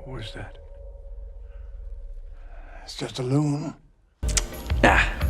What was that? It's just a loon.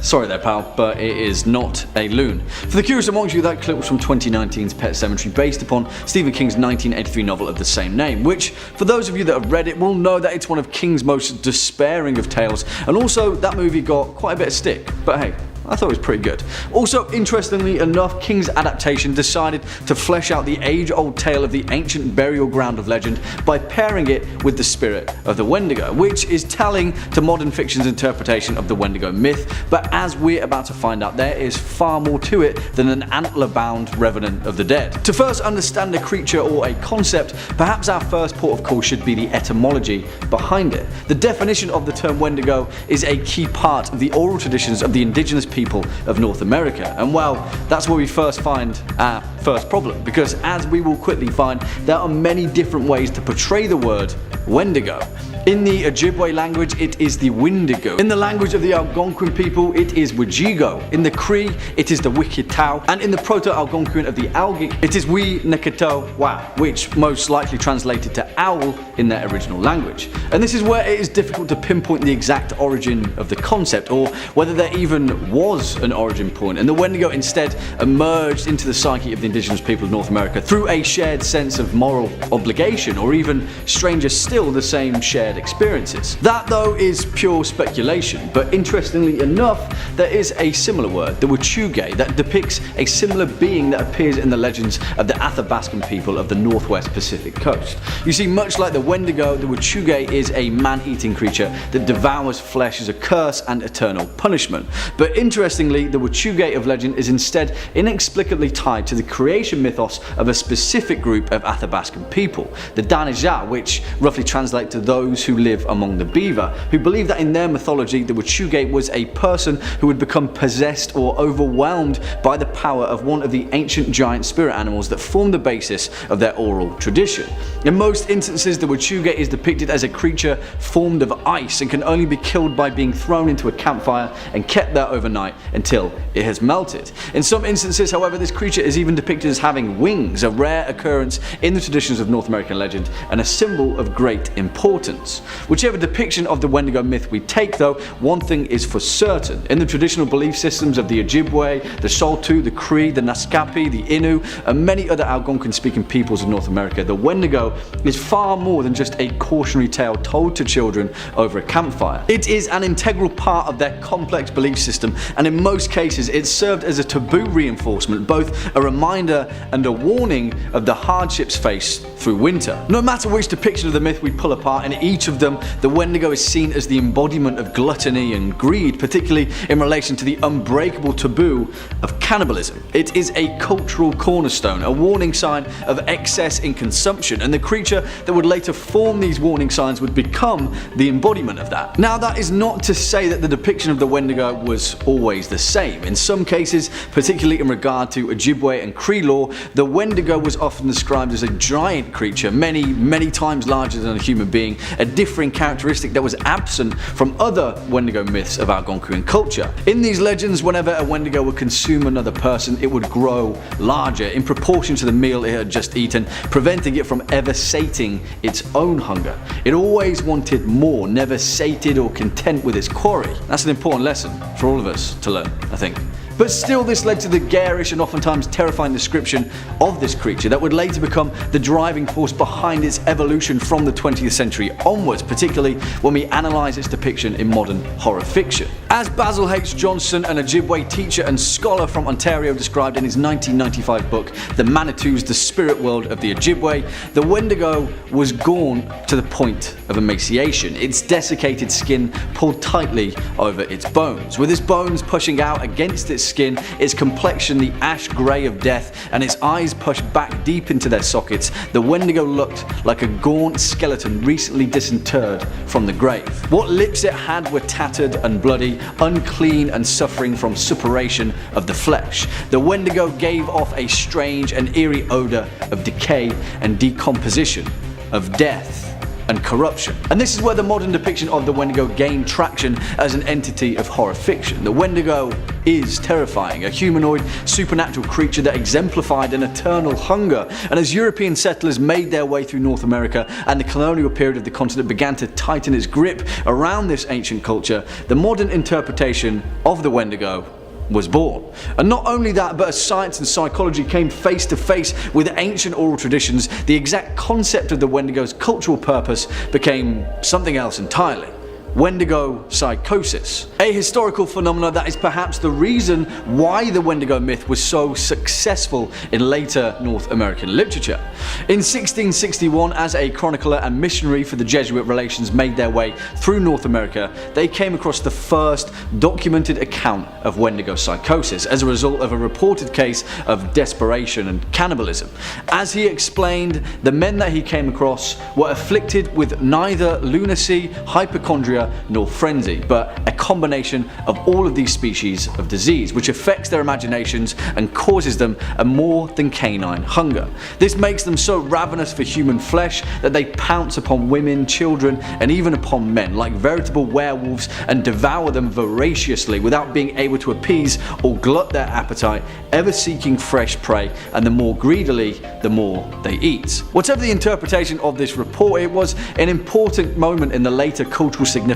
Sorry there, pal, but it is not a loon. For the curious amongst you, that clip was from 2019's Pet Sematary, based upon Stephen King's 1983 novel of the same name, which, for those of you that have read it, will know that it's one of King's most despairing of tales, and also that movie got quite a bit of stick, but hey, I thought it was pretty good. Also, interestingly enough, King's adaptation decided to flesh out the age-old tale of the ancient burial ground of legend by pairing it with the spirit of the Wendigo, which is telling to modern fiction's interpretation of the Wendigo myth, but as we're about to find out, there is far more to it than an antler-bound revenant of the dead. To first understand a creature or a concept, perhaps our first port of call should be the etymology behind it. The definition of the term Wendigo is a key part of the oral traditions of the indigenous people of North America, and well, that's where we first find our first problem, because as we will quickly find, there are many different ways to portray the word Wendigo. In the Ojibwe language, it is the Wendigo. In the language of the Algonquin people, it is Wajigo. In the Cree, it is the Wikitau. And in the Proto-Algonquin of the Algic, it is Wi Nekito Wa, which most likely translated to owl in their original language. And this is where it is difficult to pinpoint the exact origin of the concept, or whether there even was an origin point, and the Wendigo instead emerged into the psyche of the indigenous people of North America through a shared sense of moral obligation, or even stranger still, the same shared experiences. That though is pure speculation, but interestingly enough, there is a similar word, the Wachuge, that depicts a similar being that appears in the legends of the Athabascan people of the Northwest Pacific coast. You see, much like the Wendigo, the Wachuge is a man-eating creature that devours flesh as a curse and eternal punishment. But interestingly, the Wachuge of legend is instead inexplicably tied to the creation mythos of a specific group of Athabascan people, the Danija, which roughly translate to those who live among the beaver, who believe that in their mythology the Wachuge was a person who would become possessed or overwhelmed by the power of one of the ancient giant spirit animals that form the basis of their oral tradition. In most instances, the Wachuge is depicted as a creature formed of ice and can only be killed by being thrown into a campfire and kept there overnight until it has melted. In some instances, however, this creature is even depicted as having wings, a rare occurrence in the traditions of North American legend and a symbol of great importance. Whichever depiction of the Wendigo myth we take though, one thing is for certain. In the traditional belief systems of the Ojibwe, the Saulteaux, the Cree, the Naskapi, the Innu, and many other Algonquin-speaking peoples of North America, the Wendigo is far more than just a cautionary tale told to children over a campfire. It is an integral part of their complex belief system, and in most cases it served as a taboo reinforcement, both a reminder and a warning of the hardships faced through winter. No matter which depiction of the myth we pull apart, in each of them the Wendigo is seen as the embodiment of gluttony and greed, particularly in relation to the unbreakable taboo of cannibalism. It is a cultural cornerstone, a warning sign of excess in consumption, and the creature that would later form these warning signs would become the embodiment of that. Now, that is not to say that the depiction of the Wendigo was always the same. In some cases, particularly in regard to Ojibwe and Cree lore, the Wendigo was often described as a giant creature, many times larger than a human being, a differing characteristic that was absent from other Wendigo myths of Algonquin culture. In these legends, whenever a Wendigo would consume another person, it would grow larger in proportion to the meal it had just eaten, preventing it from ever sating its own hunger. It always wanted more, never sated or content with its quarry. That's an important lesson for all of us to learn, I think. But still, this led to the garish and oftentimes terrifying description of this creature that would later become the driving force behind its evolution from the 20th century onwards, particularly when we analyse its depiction in modern horror fiction. As Basil H. Johnson, an Ojibwe teacher and scholar from Ontario, described in his 1995 book The Manitous, the Spirit World of the Ojibwe, the Wendigo was gaunt to the point of emaciation, its desiccated skin pulled tightly over its bones. With its bones pushing out against its skin, its complexion the ash grey of death, and its eyes pushed back deep into their sockets, the Wendigo looked like a gaunt skeleton recently disinterred from the grave. What lips it had were tattered and bloody, unclean and suffering from suppuration of the flesh. The Wendigo gave off a strange and eerie odour of decay and decomposition, of death and corruption. And this is where the modern depiction of the Wendigo gained traction as an entity of horror fiction. The Wendigo is terrifying, a humanoid, supernatural creature that exemplified an eternal hunger. And as European settlers made their way through North America and the colonial period of the continent began to tighten its grip around this ancient culture, the modern interpretation of the Wendigo was born. And not only that, but as science and psychology came face to face with ancient oral traditions, the exact concept of the Wendigo's cultural purpose became something else entirely. Wendigo psychosis, a historical phenomenon that is perhaps the reason why the Wendigo myth was so successful in later North American literature. In 1661, as a chronicler and missionary for the Jesuit relations made their way through North America, they came across the first documented account of Wendigo psychosis as a result of a reported case of desperation and cannibalism. As he explained, the men that he came across were afflicted with neither lunacy, hypochondria, nor frenzy, but a combination of all of these species of disease, which affects their imaginations and causes them a more than canine hunger. This makes them so ravenous for human flesh that they pounce upon women, children, and even upon men like veritable werewolves and devour them voraciously without being able to appease or glut their appetite, ever seeking fresh prey, and the more greedily, the more they eat. Whatever the interpretation of this report, it was an important moment in the later cultural significance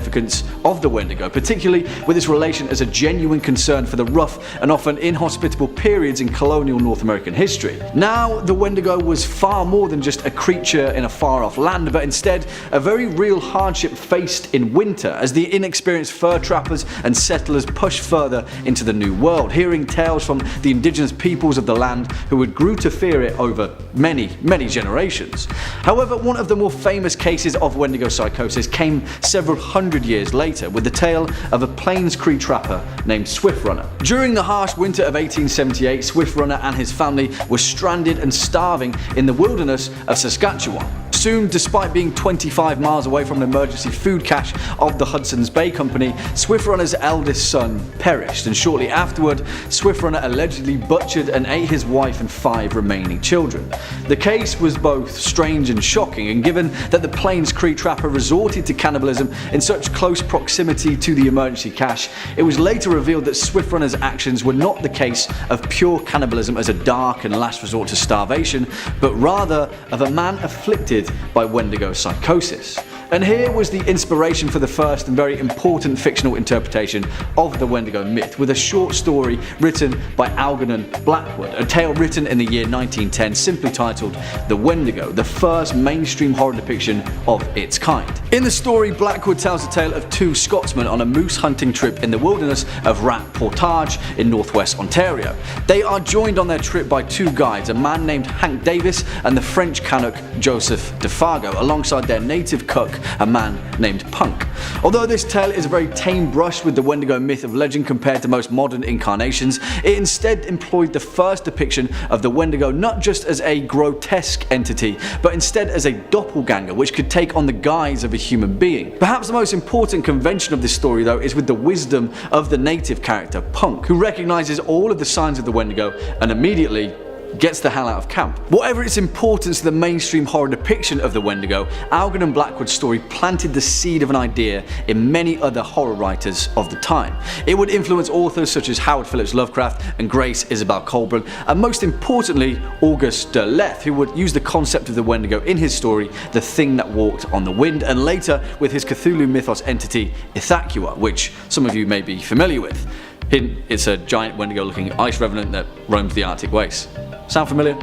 of the Wendigo, particularly with its relation as a genuine concern for the rough and often inhospitable periods in colonial North American history. Now, the Wendigo was far more than just a creature in a far-off land, but instead a very real hardship faced in winter as the inexperienced fur trappers and settlers pushed further into the New World, hearing tales from the indigenous peoples of the land who would grew to fear it over many generations. However, one of the more famous cases of Wendigo psychosis came several hundred years later with the tale of a Plains Cree trapper named Swiftrunner. During the harsh winter of 1878, Swiftrunner and his family were stranded and starving in the wilderness of Saskatchewan. Soon, despite being 25 miles away from an emergency food cache of the Hudson's Bay Company, Swiftrunner's eldest son perished, and shortly afterward, Swiftrunner allegedly butchered and ate his wife and 5 remaining children. The case was both strange and shocking, and given that the Plains Cree trapper resorted to cannibalism in such close proximity to the emergency cache, it was later revealed that Swiftrunner's actions were not the case of pure cannibalism as a dark and last resort to starvation, but rather of a man afflicted by Wendigo psychosis. And here was the inspiration for the first and very important fictional interpretation of the Wendigo myth, with a short story written by Algernon Blackwood, a tale written in the year 1910 simply titled The Wendigo, the first mainstream horror depiction of its kind. In the story, Blackwood tells the tale of 2 Scotsmen on a moose hunting trip in the wilderness of Rat Portage in northwest Ontario. They are joined on their trip by 2 guides, a man named Hank Davis and the French Canuck Joseph Defargo, alongside their native cook, a man named Punk. Although this tale is a very tame brush with the Wendigo myth of legend compared to most modern incarnations, it instead employed the first depiction of the Wendigo not just as a grotesque entity, but instead as a doppelganger which could take on the guise of a human being. Perhaps the most important convention of this story, though, is with the wisdom of the native character Punk, who recognizes all of the signs of the Wendigo and immediately gets the hell out of camp. Whatever its importance to the mainstream horror depiction of the Wendigo, Algernon Blackwood's story planted the seed of an idea in many other horror writers of the time. It would influence authors such as Howard Phillips Lovecraft and Grace Isabel Colburn, and most importantly, Auguste Derleth, who would use the concept of the Wendigo in his story The Thing That Walked on the Wind, and later with his Cthulhu mythos entity Ithaqua, which some of you may be familiar with. It's a giant Wendigo looking ice revenant that roams the Arctic wastes. Sound familiar?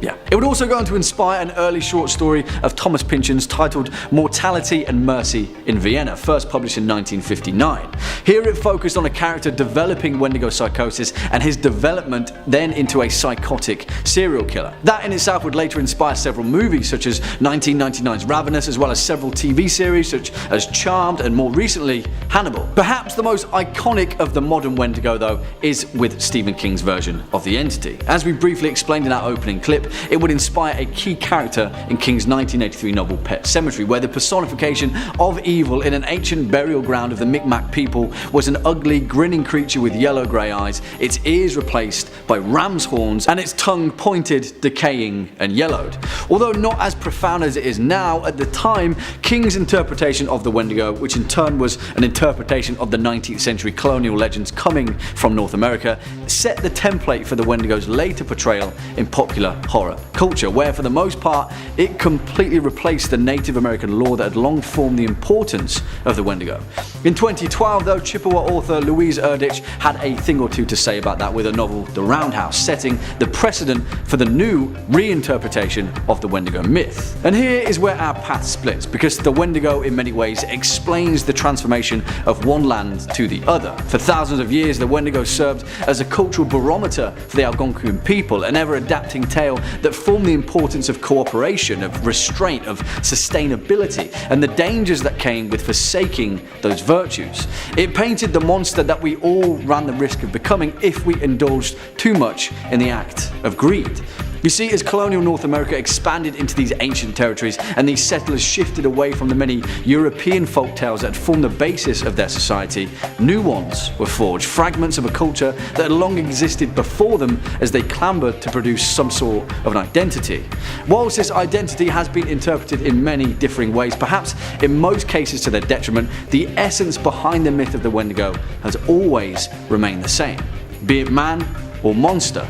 Yeah. It would also go on to inspire an early short story of Thomas Pynchon's titled Mortality and Mercy in Vienna, first published in 1959. Here it focused on a character developing Wendigo psychosis and his development then into a psychotic serial killer. That in itself would later inspire several movies such as 1999's Ravenous, as well as several TV series such as Charmed and more recently Hannibal. Perhaps the most iconic of the modern Wendigo, though, is with Stephen King's version of the entity. As we briefly explained in our opening clip, it would inspire a key character in King's 1983 novel Pet Sematary, where the personification of evil in an ancient burial ground of the Micmac people was an ugly, grinning creature with yellow-grey eyes, its ears replaced by ram's horns, and its tongue pointed, decaying, and yellowed. Although not as profound as it is now, at the time, King's interpretation of the Wendigo, which in turn was an interpretation of the 19th century colonial legends coming from North America, set the template for the Wendigo's later portrayal in popular horror culture, where for the most part it completely replaced the Native American lore that had long formed the importance of the Wendigo. In 2012 though, Chippewa author Louise Erdrich had a thing or two to say about that with a novel The Roundhouse, setting the precedent for the new reinterpretation of the Wendigo myth. And here is where our path splits, because the Wendigo in many ways explains the transformation of one land to the other. For thousands of years the Wendigo served as a cultural barometer for the Algonquian people, an ever-adapting tale that formed the importance of cooperation, of restraint, of sustainability, and the dangers that came with forsaking those virtues. It painted the monster that we all ran the risk of becoming if we indulged too much in the act of greed. You see, as colonial North America expanded into these ancient territories and these settlers shifted away from the many European folk tales that had formed the basis of their society, new ones were forged, fragments of a culture that had long existed before them as they clambered to produce some sort of an identity. Whilst this identity has been interpreted in many differing ways, perhaps in most cases to their detriment, the essence behind the myth of the Wendigo has always remained the same. Be it man or monster,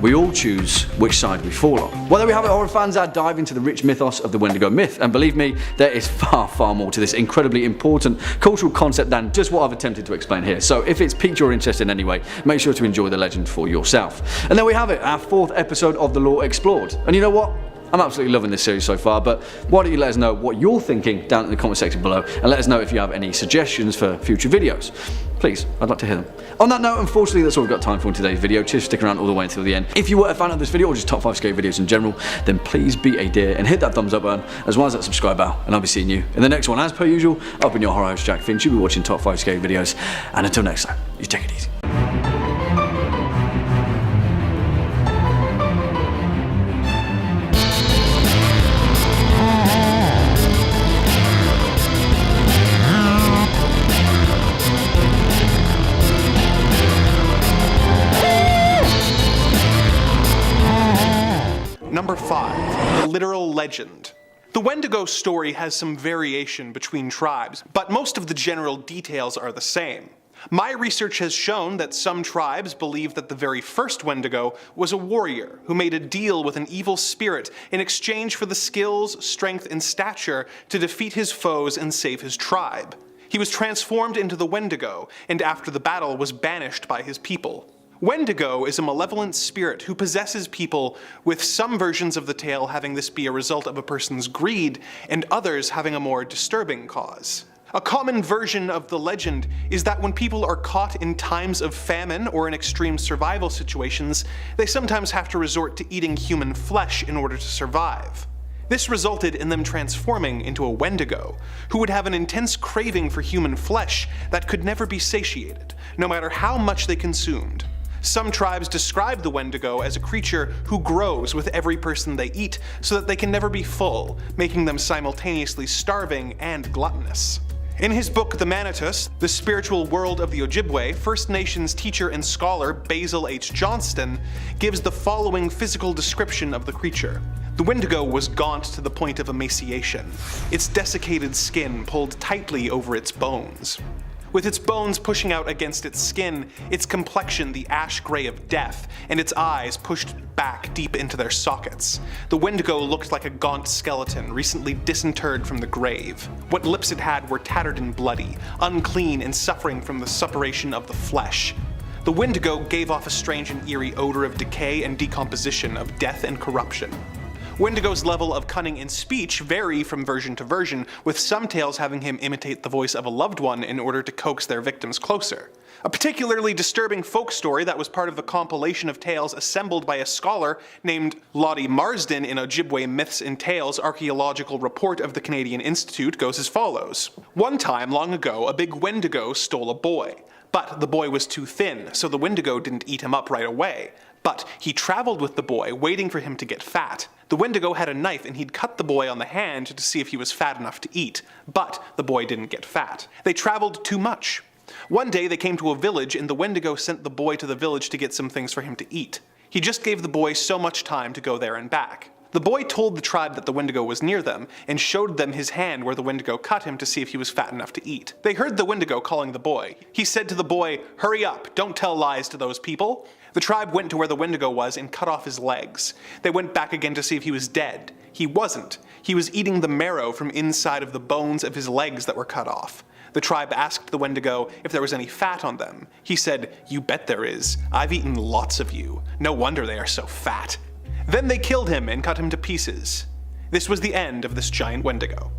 we all choose which side we fall on. Well, there we have it, horror fans, our dive into the rich mythos of the Wendigo myth, and believe me, there is far more to this incredibly important cultural concept than just what I've attempted to explain here. So if it's piqued your interest in any way, make sure to enjoy the legend for yourself. And there we have it, our 4th episode of The Lore Explored. And you know what? I'm absolutely loving this series so far, but why don't you let us know what you're thinking down in the comment section below, and let us know if you have any suggestions for future videos. Please, I'd like to hear them. On that note, unfortunately that's all we've got time for in today's video. Cheers for sticking around all the way until the end. If you were a fan of this video, or just top 5 scary videos in general, then please be a dear and hit that thumbs up button, as well as that subscribe bell, and I'll be seeing you in the next one. As per usual, I've been your horror host Jack Finch. You'll be watching top 5 scary videos, and until next time, you take it easy. Number 5. The literal legend. The Wendigo story has some variation between tribes, but most of the general details are the same. My research has shown that some tribes believe that the very first Wendigo was a warrior who made a deal with an evil spirit in exchange for the skills, strength, and stature to defeat his foes and save his tribe. He was transformed into the Wendigo, and after the battle was banished by his people. Wendigo is a malevolent spirit who possesses people, with some versions of the tale having this be a result of a person's greed, and others having a more disturbing cause. A common version of the legend is that when people are caught in times of famine or in extreme survival situations, they sometimes have to resort to eating human flesh in order to survive. This resulted in them transforming into a Wendigo, who would have an intense craving for human flesh that could never be satiated, no matter how much they consumed. Some tribes describe the Wendigo as a creature who grows with every person they eat so that they can never be full, making them simultaneously starving and gluttonous. In his book The Manitus, The Spiritual World of the Ojibwe, First Nations teacher and scholar Basil H. Johnston gives the following physical description of the creature. The Wendigo was gaunt to the point of emaciation, its desiccated skin pulled tightly over its bones. With its bones pushing out against its skin, its complexion the ash gray of death, and its eyes pushed back deep into their sockets. The Wendigo looked like a gaunt skeleton recently disinterred from the grave. What lips it had were tattered and bloody, unclean and suffering from the suppuration of the flesh. The Wendigo gave off a strange and eerie odor of decay and decomposition, of death and corruption. Wendigo's level of cunning in speech vary from version to version, with some tales having him imitate the voice of a loved one in order to coax their victims closer. A particularly disturbing folk story that was part of a compilation of tales assembled by a scholar named Lottie Marsden in Ojibwe Myths and Tales Archaeological Report of the Canadian Institute goes as follows. One time long ago, a big Wendigo stole a boy. But the boy was too thin, so the Wendigo didn't eat him up right away. But he traveled with the boy, waiting for him to get fat. The Wendigo had a knife and he'd cut the boy on the hand to see if he was fat enough to eat, but the boy didn't get fat. They traveled too much. One day they came to a village and the Wendigo sent the boy to the village to get some things for him to eat. He just gave the boy so much time to go there and back. The boy told the tribe that the Wendigo was near them and showed them his hand where the Wendigo cut him to see if he was fat enough to eat. They heard the Wendigo calling the boy. He said to the boy, "Hurry up, don't tell lies to those people." The tribe went to where the Wendigo was and cut off his legs. They went back again to see if he was dead. He wasn't. He was eating the marrow from inside of the bones of his legs that were cut off. The tribe asked the Wendigo if there was any fat on them. He said, "You bet there is. I've eaten lots of you. No wonder they are so fat." Then they killed him and cut him to pieces. This was the end of this giant Wendigo.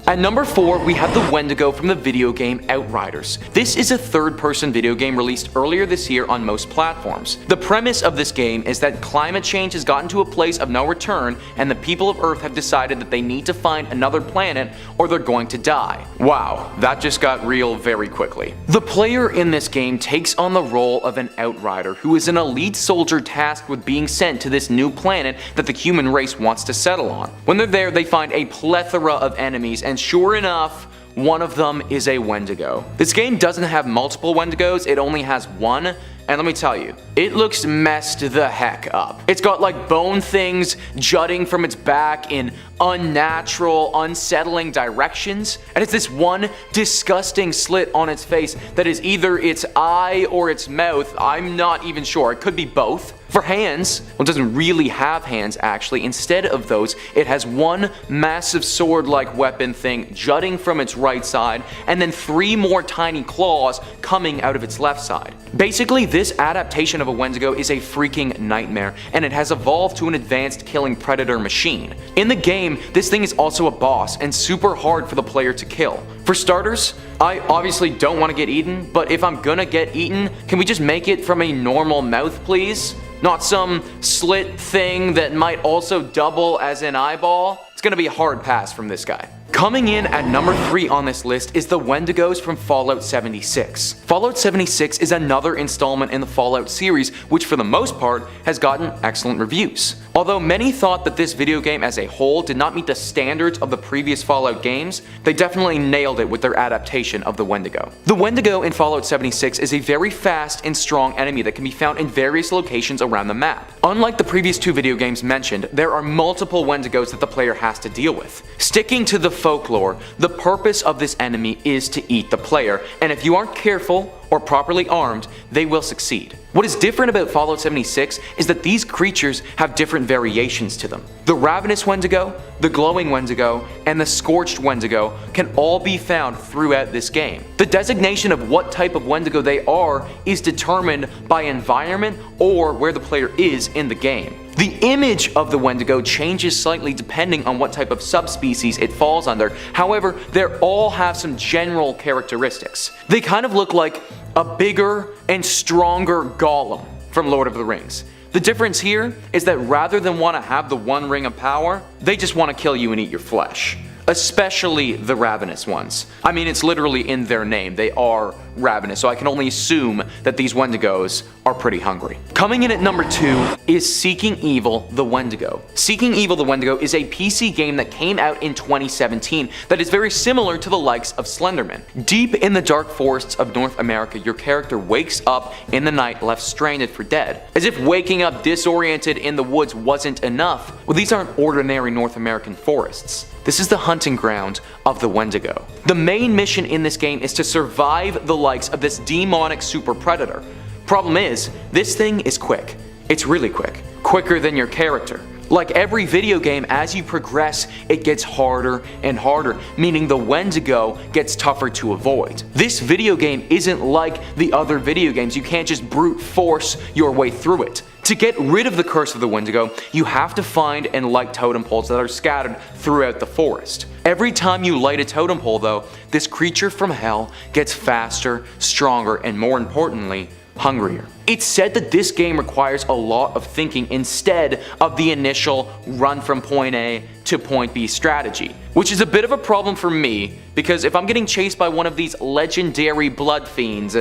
At number 4, we have the Wendigo from the video game Outriders. This is a third-person video game released earlier this year on most platforms. The premise of this game is that climate change has gotten to a place of no return, and the people of Earth have decided that they need to find another planet or they're going to die. Wow, that just got real very quickly. The player in this game takes on the role of an Outrider, who is an elite soldier tasked with being sent to this new planet that the human race wants to settle on. When they're there, they find a plethora of enemies, and sure enough, one of them is a Wendigo. This game doesn't have multiple Wendigos, it only has one, and let me tell you, it looks messed the heck up. It's got like bone things jutting from its back in unnatural, unsettling directions, and it's this one disgusting slit on its face that is either its eye or its mouth. I'm not even sure, it could be both. For hands, well, it doesn't really have hands actually. Instead of those, it has one massive sword-like weapon thing jutting from its right side, and then 3 more tiny claws coming out of its left side. Basically, this adaptation of a Wendigo is a freaking nightmare, and it has evolved to an advanced killing predator machine. In the game, this thing is also a boss, and super hard for the player to kill. For starters, I obviously don't want to get eaten, but if I'm gonna get eaten, can we just make it from a normal mouth, please? Not some slit thing that might also double as an eyeball. It's gonna be a hard pass from this guy. Coming in at number 3 on this list is the Wendigos from Fallout 76. Fallout 76 is another installment in the Fallout series, which for the most part has gotten excellent reviews. Although many thought that this video game as a whole did not meet the standards of the previous Fallout games, they definitely nailed it with their adaptation of the Wendigo. The Wendigo in Fallout 76 is a very fast and strong enemy that can be found in various locations around the map. Unlike the previous 2 video games mentioned, there are multiple Wendigos that the player has to deal with. Sticking to the folklore, the purpose of this enemy is to eat the player, and if you aren't careful or properly armed, they will succeed. What is different about Fallout 76 is that these creatures have different variations to them. The Ravenous Wendigo, the Glowing Wendigo, and the Scorched Wendigo can all be found throughout this game. The designation of what type of Wendigo they are is determined by environment or where the player is in the game. The image of the Wendigo changes slightly depending on what type of subspecies it falls under. However, they all have some general characteristics. They kind of look like a bigger and stronger Gollum from Lord of the Rings. The difference here is that rather than want to have the one ring of power, they just want to kill you and eat your flesh. Especially the ravenous ones. I mean, it's literally in their name. They are ravenous, so I can only assume that these Wendigos are pretty hungry. Coming in at number 2 is Seeking Evil the Wendigo. Seeking Evil the Wendigo is a PC game that came out in 2017 that is very similar to the likes of Slenderman. Deep in the dark forests of North America, your character wakes up in the night left stranded for dead. As if waking up disoriented in the woods wasn't enough, well, these aren't ordinary North American forests. This is the hunting ground of the Wendigo. The main mission in this game is to survive the likes of this demonic super predator. Problem is, this thing is quick. It's really quick. Quicker than your character. Like every video game, as you progress, it gets harder and harder, meaning the Wendigo gets tougher to avoid. This video game isn't like the other video games. You can't just brute force your way through it. To get rid of the curse of the Wendigo, you have to find and light totem poles that are scattered throughout the forest. Every time you light a totem pole though, this creature from hell gets faster, stronger, and more importantly, hungrier. It's said that this game requires a lot of thinking instead of the initial run from point A to point B strategy, which is a bit of a problem for me because if I'm getting chased by one of these legendary blood fiends,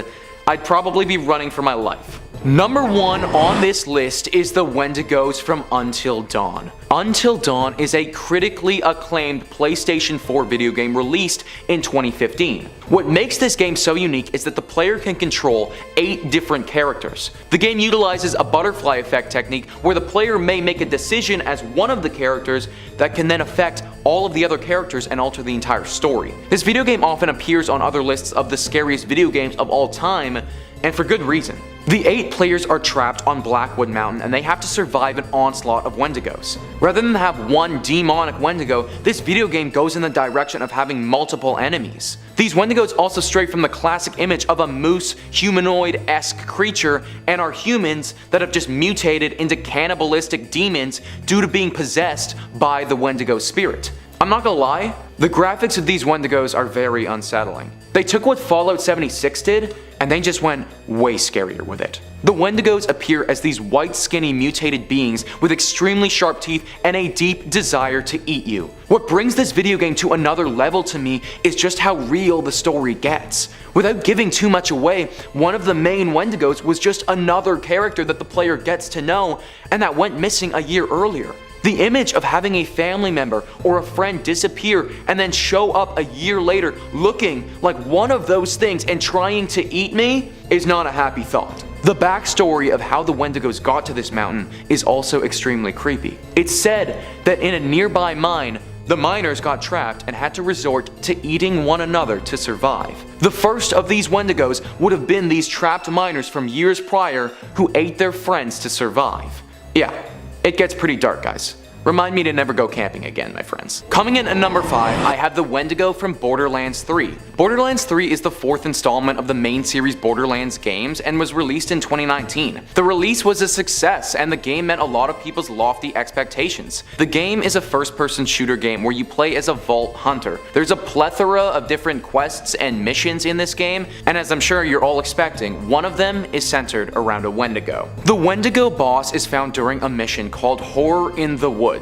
I'd probably be running for my life. Number 1 on this list is the Wendigos from Until Dawn. Until Dawn is a critically acclaimed PlayStation 4 video game released in 2015. What makes this game so unique is that the player can control 8 different characters. The game utilizes a butterfly effect technique where the player may make a decision as one of the characters that can then affect all of the other characters and alter the entire story. This video game often appears on other lists of the scariest video games of all time, and for good reason. The 8 players are trapped on Blackwood Mountain and they have to survive an onslaught of Wendigos. Rather than have one demonic Wendigo, this video game goes in the direction of having multiple enemies. These Wendigos also stray from the classic image of a moose humanoid-esque creature and are humans that have just mutated into cannibalistic demons due to being possessed by the Wendigo spirit. I'm not gonna lie, the graphics of these Wendigos are very unsettling. They took what Fallout 76 did and they just went way scarier with it. The Wendigos appear as these white skinny mutated beings with extremely sharp teeth and a deep desire to eat you. What brings this video game to another level to me is just how real the story gets. Without giving too much away, one of the main Wendigos was just another character that the player gets to know and that went missing a year earlier. The image of having a family member or a friend disappear and then show up a year later looking like one of those things and trying to eat me is not a happy thought. The backstory of how the Wendigos got to this mountain is also extremely creepy. It's said that in a nearby mine, the miners got trapped and had to resort to eating one another to survive. The first of these Wendigos would have been these trapped miners from years prior who ate their friends to survive. Yeah. It gets pretty dark, guys. Remind me to never go camping again, my friends. Coming in at number 5, I have the Wendigo from Borderlands 3. Borderlands 3 is the 4th installment of the main series Borderlands games and was released in 2019. The release was a success and the game met a lot of people's lofty expectations. The game is a first-person shooter game where you play as a vault hunter. There's a plethora of different quests and missions in this game, and as I'm sure you're all expecting, one of them is centered around a Wendigo. The Wendigo boss is found during a mission called Horror in the Woods.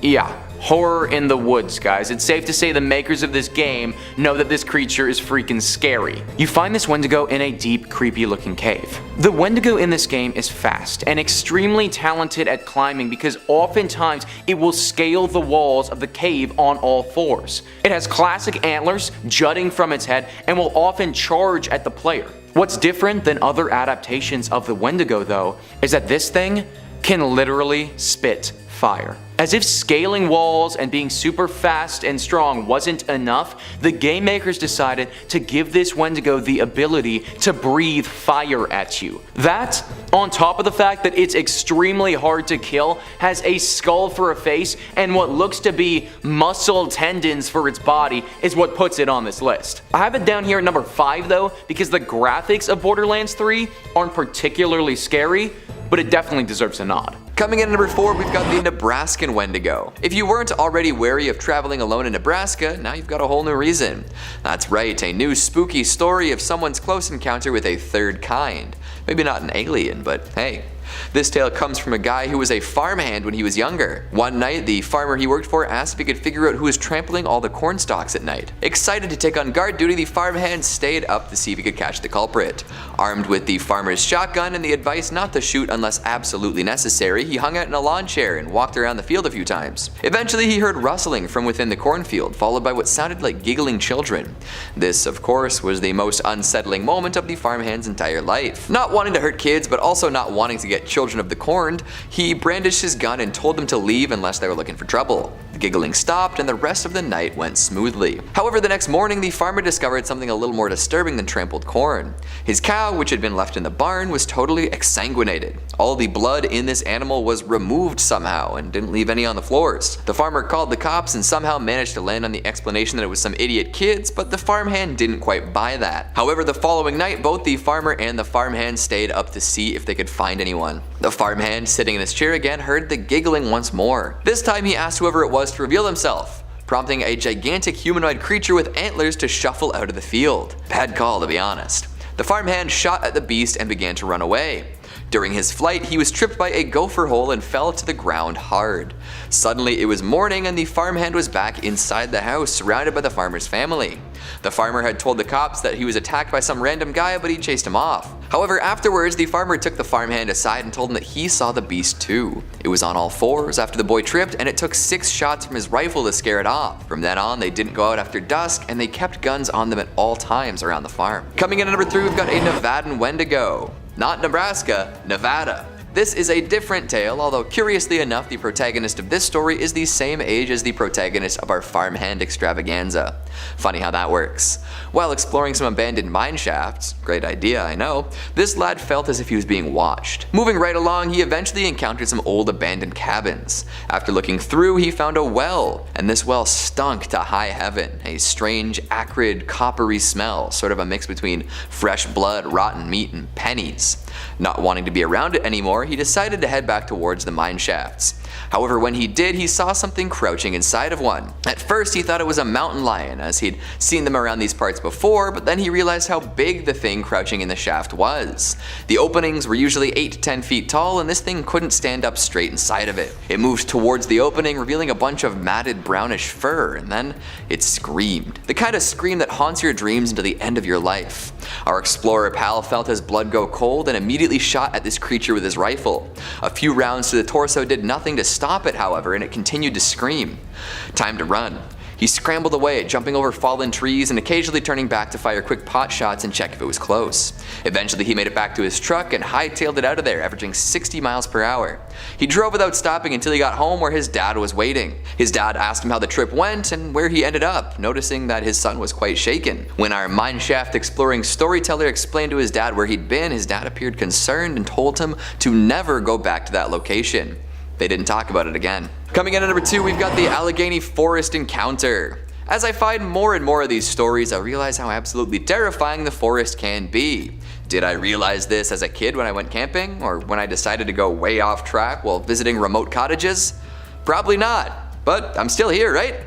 Yeah, Horror in the Woods, guys. It's safe to say the makers of this game know that this creature is freaking scary. You find this Wendigo in a deep, creepy looking cave. The Wendigo in this game is fast and extremely talented at climbing because oftentimes it will scale the walls of the cave on all fours. It has classic antlers jutting from its head and will often charge at the player. What's different than other adaptations of the Wendigo though, is that this thing can literally spit fire. As if scaling walls and being super fast and strong wasn't enough, the game makers decided to give this Wendigo the ability to breathe fire at you. That, on top of the fact that it's extremely hard to kill, has a skull for a face, and what looks to be muscle tendons for its body is what puts it on this list. I have it down here at number 5 though, because the graphics of Borderlands 3 aren't particularly scary, but it definitely deserves a nod. Coming in at number 4, we've got the Nebraskan Wendigo. If you weren't already wary of traveling alone in Nebraska, now you've got a whole new reason. That's right, a new spooky story of someone's close encounter with a third kind. Maybe not an alien, but hey. This tale comes from a guy who was a farmhand when he was younger. One night, the farmer he worked for asked if he could figure out who was trampling all the corn stalks at night. Excited to take on guard duty, the farmhand stayed up to see if he could catch the culprit. Armed with the farmer's shotgun and the advice not to shoot unless absolutely necessary, he hung out in a lawn chair and walked around the field a few times. Eventually, he heard rustling from within the cornfield, followed by what sounded like giggling children. This, of course, was the most unsettling moment of the farmhand's entire life. Not wanting to hurt kids, but also not wanting to get children of the corned, he brandished his gun and told them to leave unless they were looking for trouble. The giggling stopped and the rest of the night went smoothly. However, the next morning the farmer discovered something a little more disturbing than trampled corn. His cow, which had been left in the barn, was totally exsanguinated. All the blood in this animal was removed somehow and didn't leave any on the floors. The farmer called the cops and somehow managed to land on the explanation that it was some idiot kids, but the farmhand didn't quite buy that. However, the following night both the farmer and the farmhand stayed up to see if they could find anyone. The farmhand, sitting in his chair again, heard the giggling once more. This time he asked whoever it was to reveal himself, prompting a gigantic humanoid creature with antlers to shuffle out of the field. Bad call, to be honest. The farmhand shot at the beast and began to run away. During his flight, he was tripped by a gopher hole and fell to the ground hard. Suddenly it was morning and the farmhand was back inside the house, surrounded by the farmer's family. The farmer had told the cops that he was attacked by some random guy, but he chased him off. However, afterwards, the farmer took the farmhand aside and told him that he saw the beast too. It was on all fours after the boy tripped, and it took 6 shots from his rifle to scare it off. From then on, they didn't go out after dusk, and they kept guns on them at all times around the farm. Coming in at number 3, we've got a Nevadan Wendigo. Not Nebraska, Nevada. This is a different tale, although curiously enough, the protagonist of this story is the same age as the protagonist of our farmhand extravaganza. Funny how that works. While exploring some abandoned mine shafts, great idea I know, this lad felt as if he was being watched. Moving right along, he eventually encountered some old abandoned cabins. After looking through, he found a well, and this well stunk to high heaven, a strange, acrid, coppery smell, sort of a mix between fresh blood, rotten meat, and pennies. Not wanting to be around it anymore, he decided to head back towards the mine shafts. However, when he did, he saw something crouching inside of one. At first, he thought it was a mountain lion, as he'd seen them around these parts before, but then he realized how big the thing crouching in the shaft was. The openings were usually 8 to 10 feet tall, and this thing couldn't stand up straight inside of it. It moved towards the opening, revealing a bunch of matted brownish fur, and then it screamed. The kind of scream that haunts your dreams until the end of your life. Our explorer pal felt his blood go cold and immediately shot at this creature with his rifle. A few rounds to the torso did nothing to stop it, however, and it continued to scream. Time to run. He scrambled away, jumping over fallen trees and occasionally turning back to fire quick pot shots and check if it was close. Eventually he made it back to his truck and hightailed it out of there, averaging 60 miles per hour. He drove without stopping until he got home where his dad was waiting. His dad asked him how the trip went and where he ended up, noticing that his son was quite shaken. When our mineshaft exploring storyteller explained to his dad where he'd been, his dad appeared concerned and told him to never go back to that location. They didn't talk about it again. Coming in at number 2, we've got the Allegheny Forest Encounter. As I find more and more of these stories, I realize how absolutely terrifying the forest can be. Did I realize this as a kid when I went camping, or when I decided to go way off track while visiting remote cottages? Probably not, but I'm still here, right?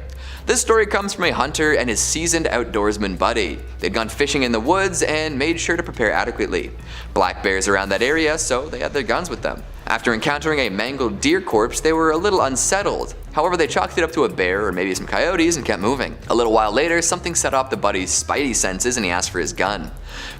This story comes from a hunter and his seasoned outdoorsman buddy. They'd gone fishing in the woods and made sure to prepare adequately. Black bears around that area, so they had their guns with them. After encountering a mangled deer corpse, they were a little unsettled. However, they chalked it up to a bear or maybe some coyotes and kept moving. A little while later, something set off the buddy's spidey senses and he asked for his gun.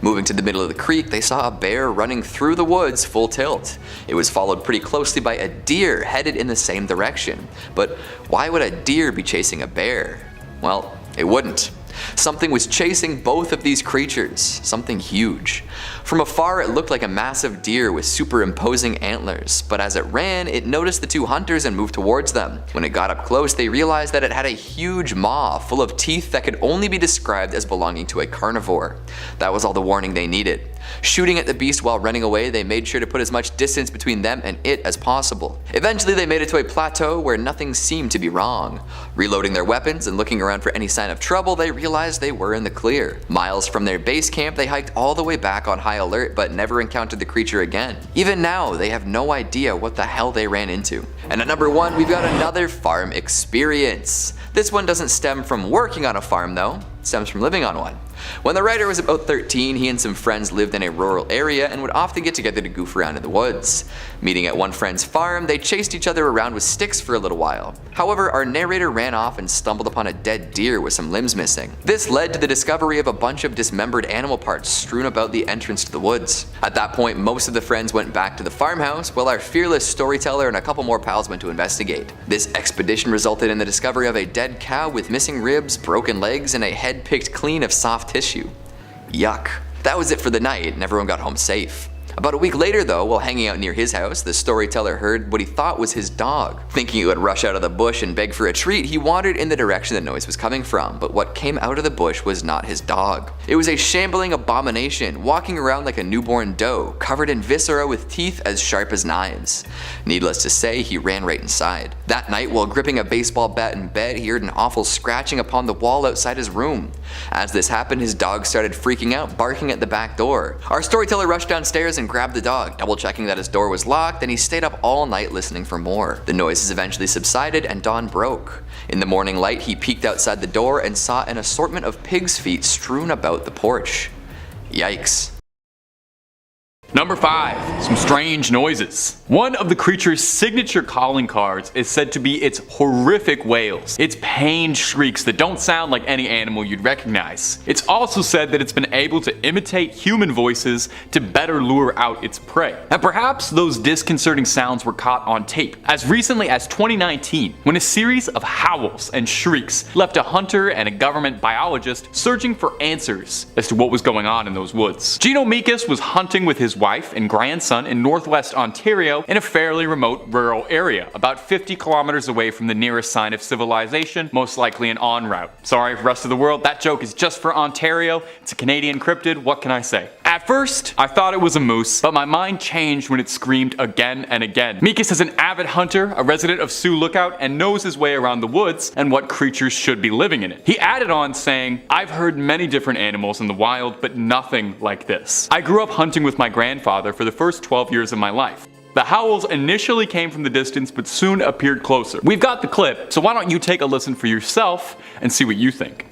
Moving to the middle of the creek, they saw a bear running through the woods full tilt. It was followed pretty closely by a deer headed in the same direction. But why would a deer be chasing a bear? Well, it wouldn't. Something was chasing both of these creatures, something huge. From afar it looked like a massive deer with superimposing antlers, but as it ran, it noticed the two hunters and moved towards them. When it got up close, they realized that it had a huge maw full of teeth that could only be described as belonging to a carnivore. That was all the warning they needed. Shooting at the beast while running away, they made sure to put as much distance between them and it as possible. Eventually they made it to a plateau where nothing seemed to be wrong. Reloading their weapons and looking around for any sign of trouble, they realized they were in the clear. Miles from their base camp, they hiked all the way back on high alert but never encountered the creature again. Even now, they have no idea what the hell they ran into. And at number 1, we've got another farm experience. This one doesn't stem from working on a farm though, it stems from living on one. When the writer was about 13, he and some friends lived in a rural area and would often get together to goof around in the woods. Meeting at one friend's farm, they chased each other around with sticks for a little while. However, our narrator ran off and stumbled upon a dead deer with some limbs missing. This led to the discovery of a bunch of dismembered animal parts strewn about the entrance to the woods. At that point, most of the friends went back to the farmhouse, while our fearless storyteller and a couple more pals went to investigate. This expedition resulted in the discovery of a dead cow with missing ribs, broken legs, and a head picked clean of soft tissue. Yuck. That was it for the night, and everyone got home safe. About a week later though, while hanging out near his house, the storyteller heard what he thought was his dog. Thinking it would rush out of the bush and beg for a treat, he wandered in the direction the noise was coming from, but what came out of the bush was not his dog. It was a shambling abomination, walking around like a newborn doe, covered in viscera with teeth as sharp as knives. Needless to say, he ran right inside. That night, while gripping a baseball bat in bed, he heard an awful scratching upon the wall outside his room. As this happened, his dog started freaking out, barking at the back door. Our storyteller rushed downstairs and grabbed the dog, double checking that his door was locked, and he stayed up all night listening for more. The noises eventually subsided and dawn broke. In the morning light, he peeked outside the door and saw an assortment of pig's feet strewn about the porch. Yikes. Number 5. Some strange noises. One of the creature's signature calling cards is said to be its horrific wails. Its pained shrieks that don't sound like any animal you'd recognize. It's also said that it's been able to imitate human voices to better lure out its prey. And perhaps those disconcerting sounds were caught on tape as recently as 2019, when a series of howls and shrieks left a hunter and a government biologist searching for answers as to what was going on in those woods. Gino Mikas was hunting with his wife and grandson in northwest Ontario in a fairly remote rural area, about 50 kilometers away from the nearest sign of civilization, most likely an en route. Sorry, rest of the world, that joke is just for Ontario. It's a Canadian cryptid, what can I say? At first, I thought it was a moose, but my mind changed when it screamed again and again. Mikas is an avid hunter, a resident of Sioux Lookout, and knows his way around the woods and what creatures should be living in it. He added on saying, "I've heard many different animals in the wild, but nothing like this. I grew up hunting with my grandfather for the first 12 years of my life. The howls initially came from the distance but soon appeared closer." We've got the clip, so why don't you take a listen for yourself and see what you think.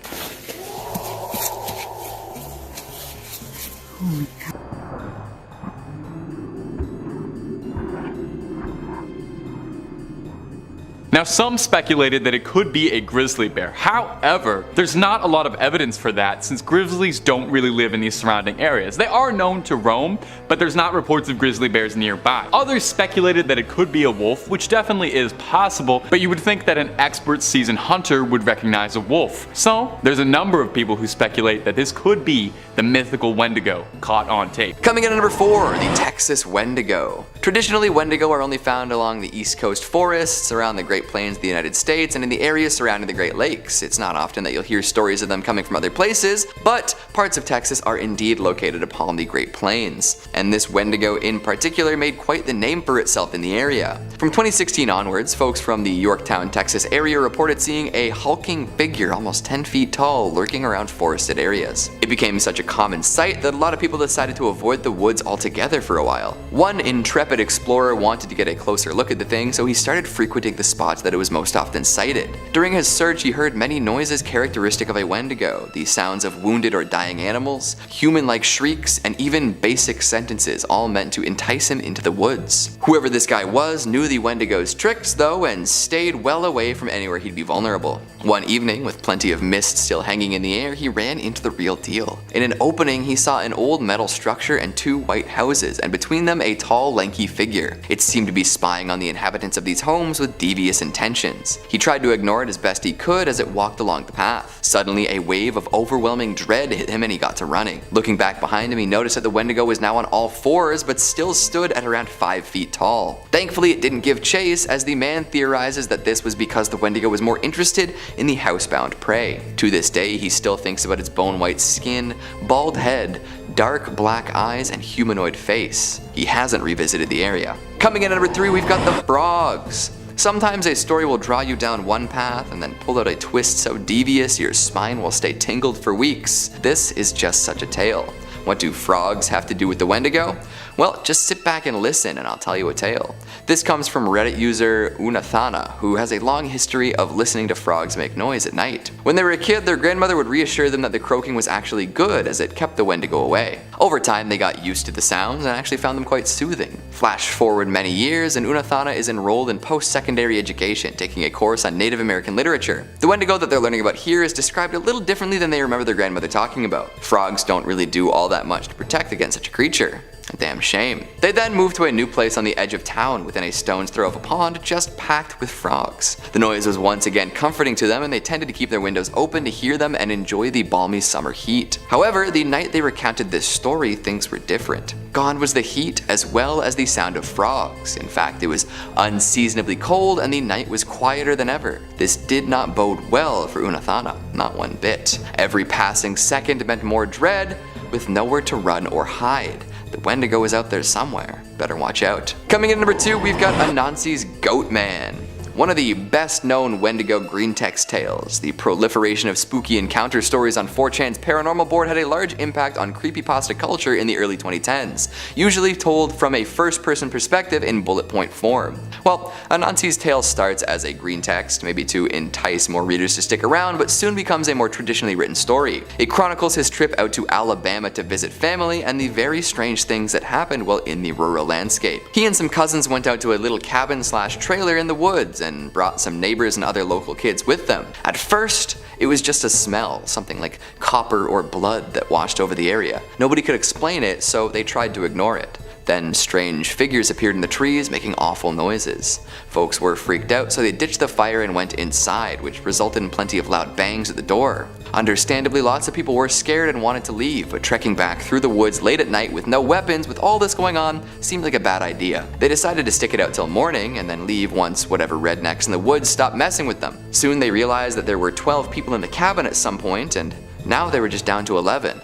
Now, some speculated that it could be a grizzly bear. However, there's not a lot of evidence for that since grizzlies don't really live in these surrounding areas. They are known to roam, but there's not reports of grizzly bears nearby. Others speculated that it could be a wolf, which definitely is possible, but you would think that an expert seasoned hunter would recognize a wolf. So, there's a number of people who speculate that this could be the mythical Wendigo caught on tape. Coming in at number 4, the Texas Wendigo. Traditionally, Wendigo are only found along the East Coast forests, around the Great Plains of the United States, and in the areas surrounding the Great Lakes. It's not often that you'll hear stories of them coming from other places, but parts of Texas are indeed located upon the Great Plains. And this Wendigo in particular made quite the name for itself in the area. From 2016 onwards, folks from the Yorktown, Texas area reported seeing a hulking figure almost 10 feet tall lurking around forested areas. It became such a common sight that a lot of people decided to avoid the woods altogether for a while. One intrepid explorer wanted to get a closer look at the thing, so he started frequenting the spots that it was most often sighted. During his search, he heard many noises characteristic of a Wendigo, the sounds of wounded or dying animals, human-like shrieks, and even basic sentences, all meant to entice him into the woods. Whoever this guy was knew the Wendigo's tricks though, and stayed well away from anywhere he'd be vulnerable. One evening, with plenty of mist still hanging in the air, he ran into the real deal. In an opening, he saw an old metal structure and 2 white houses, and between them a tall, lanky figure. It seemed to be spying on the inhabitants of these homes with devious intentions. He tried to ignore it as best he could as it walked along the path. Suddenly, a wave of overwhelming dread hit him and he got to running. Looking back behind him, he noticed that the Wendigo was now on all 4s, but still stood at around 5 feet tall. Thankfully, it didn't give chase, as the man theorizes that this was because the Wendigo was more interested in the housebound prey. To this day, he still thinks about its bone-white skin, bald head, dark black eyes, and humanoid face. He hasn't revisited the area. Coming in at number 3, we've got the frogs. Sometimes a story will draw you down one path and then pull out a twist so devious your spine will stay tingled for weeks. This is just such a tale. What do frogs have to do with the Wendigo? Well, just sit back and listen and I'll tell you a tale. This comes from Reddit user Unathana, who has a long history of listening to frogs make noise at night. When they were a kid, their grandmother would reassure them that the croaking was actually good as it kept the Wendigo away. Over time, they got used to the sounds and actually found them quite soothing. Flash forward many years, and Unathana is enrolled in post-secondary education, taking a course on Native American literature. The Wendigo that they're learning about here is described a little differently than they remember their grandmother talking about. Frogs don't really do all that much to protect against such a creature. A damn shame. They then moved to a new place on the edge of town within a stone's throw of a pond just packed with frogs. The noise was once again comforting to them, and they tended to keep their windows open to hear them and enjoy the balmy summer heat. However, the night they recounted this story, things were different. Gone was the heat as well as the sound of frogs. In fact, it was unseasonably cold and the night was quieter than ever. This did not bode well for Unathana, not one bit. Every passing second meant more dread, with nowhere to run or hide. The Wendigo is out there somewhere. Better watch out. Coming in at number 2, we've got Anansi's Goat Man. one of the best known Wendigo green text tales. The proliferation of spooky encounter stories on 4chan's paranormal board had a large impact on creepypasta culture in the early 2010s, usually told from a first-person perspective in bullet point form. Well, Anansi's tale starts as a green text, maybe to entice more readers to stick around, but soon becomes a more traditionally written story. It chronicles his trip out to Alabama to visit family and the very strange things that happened while in the rural landscape. He and some cousins went out to a little cabin/trailer in the woods and brought some neighbors and other local kids with them. At first, it was just a smell, something like copper or blood that washed over the area. Nobody could explain it, so they tried to ignore it. Then strange figures appeared in the trees making awful noises. Folks were freaked out, so they ditched the fire and went inside, which resulted in plenty of loud bangs at the door. Understandably, lots of people were scared and wanted to leave, but trekking back through the woods late at night with no weapons with all this going on seemed like a bad idea. They decided to stick it out till morning and then leave once whatever rednecks in the woods stopped messing with them. Soon they realized that there were 12 people in the cabin at some point, and now they were just down to 11.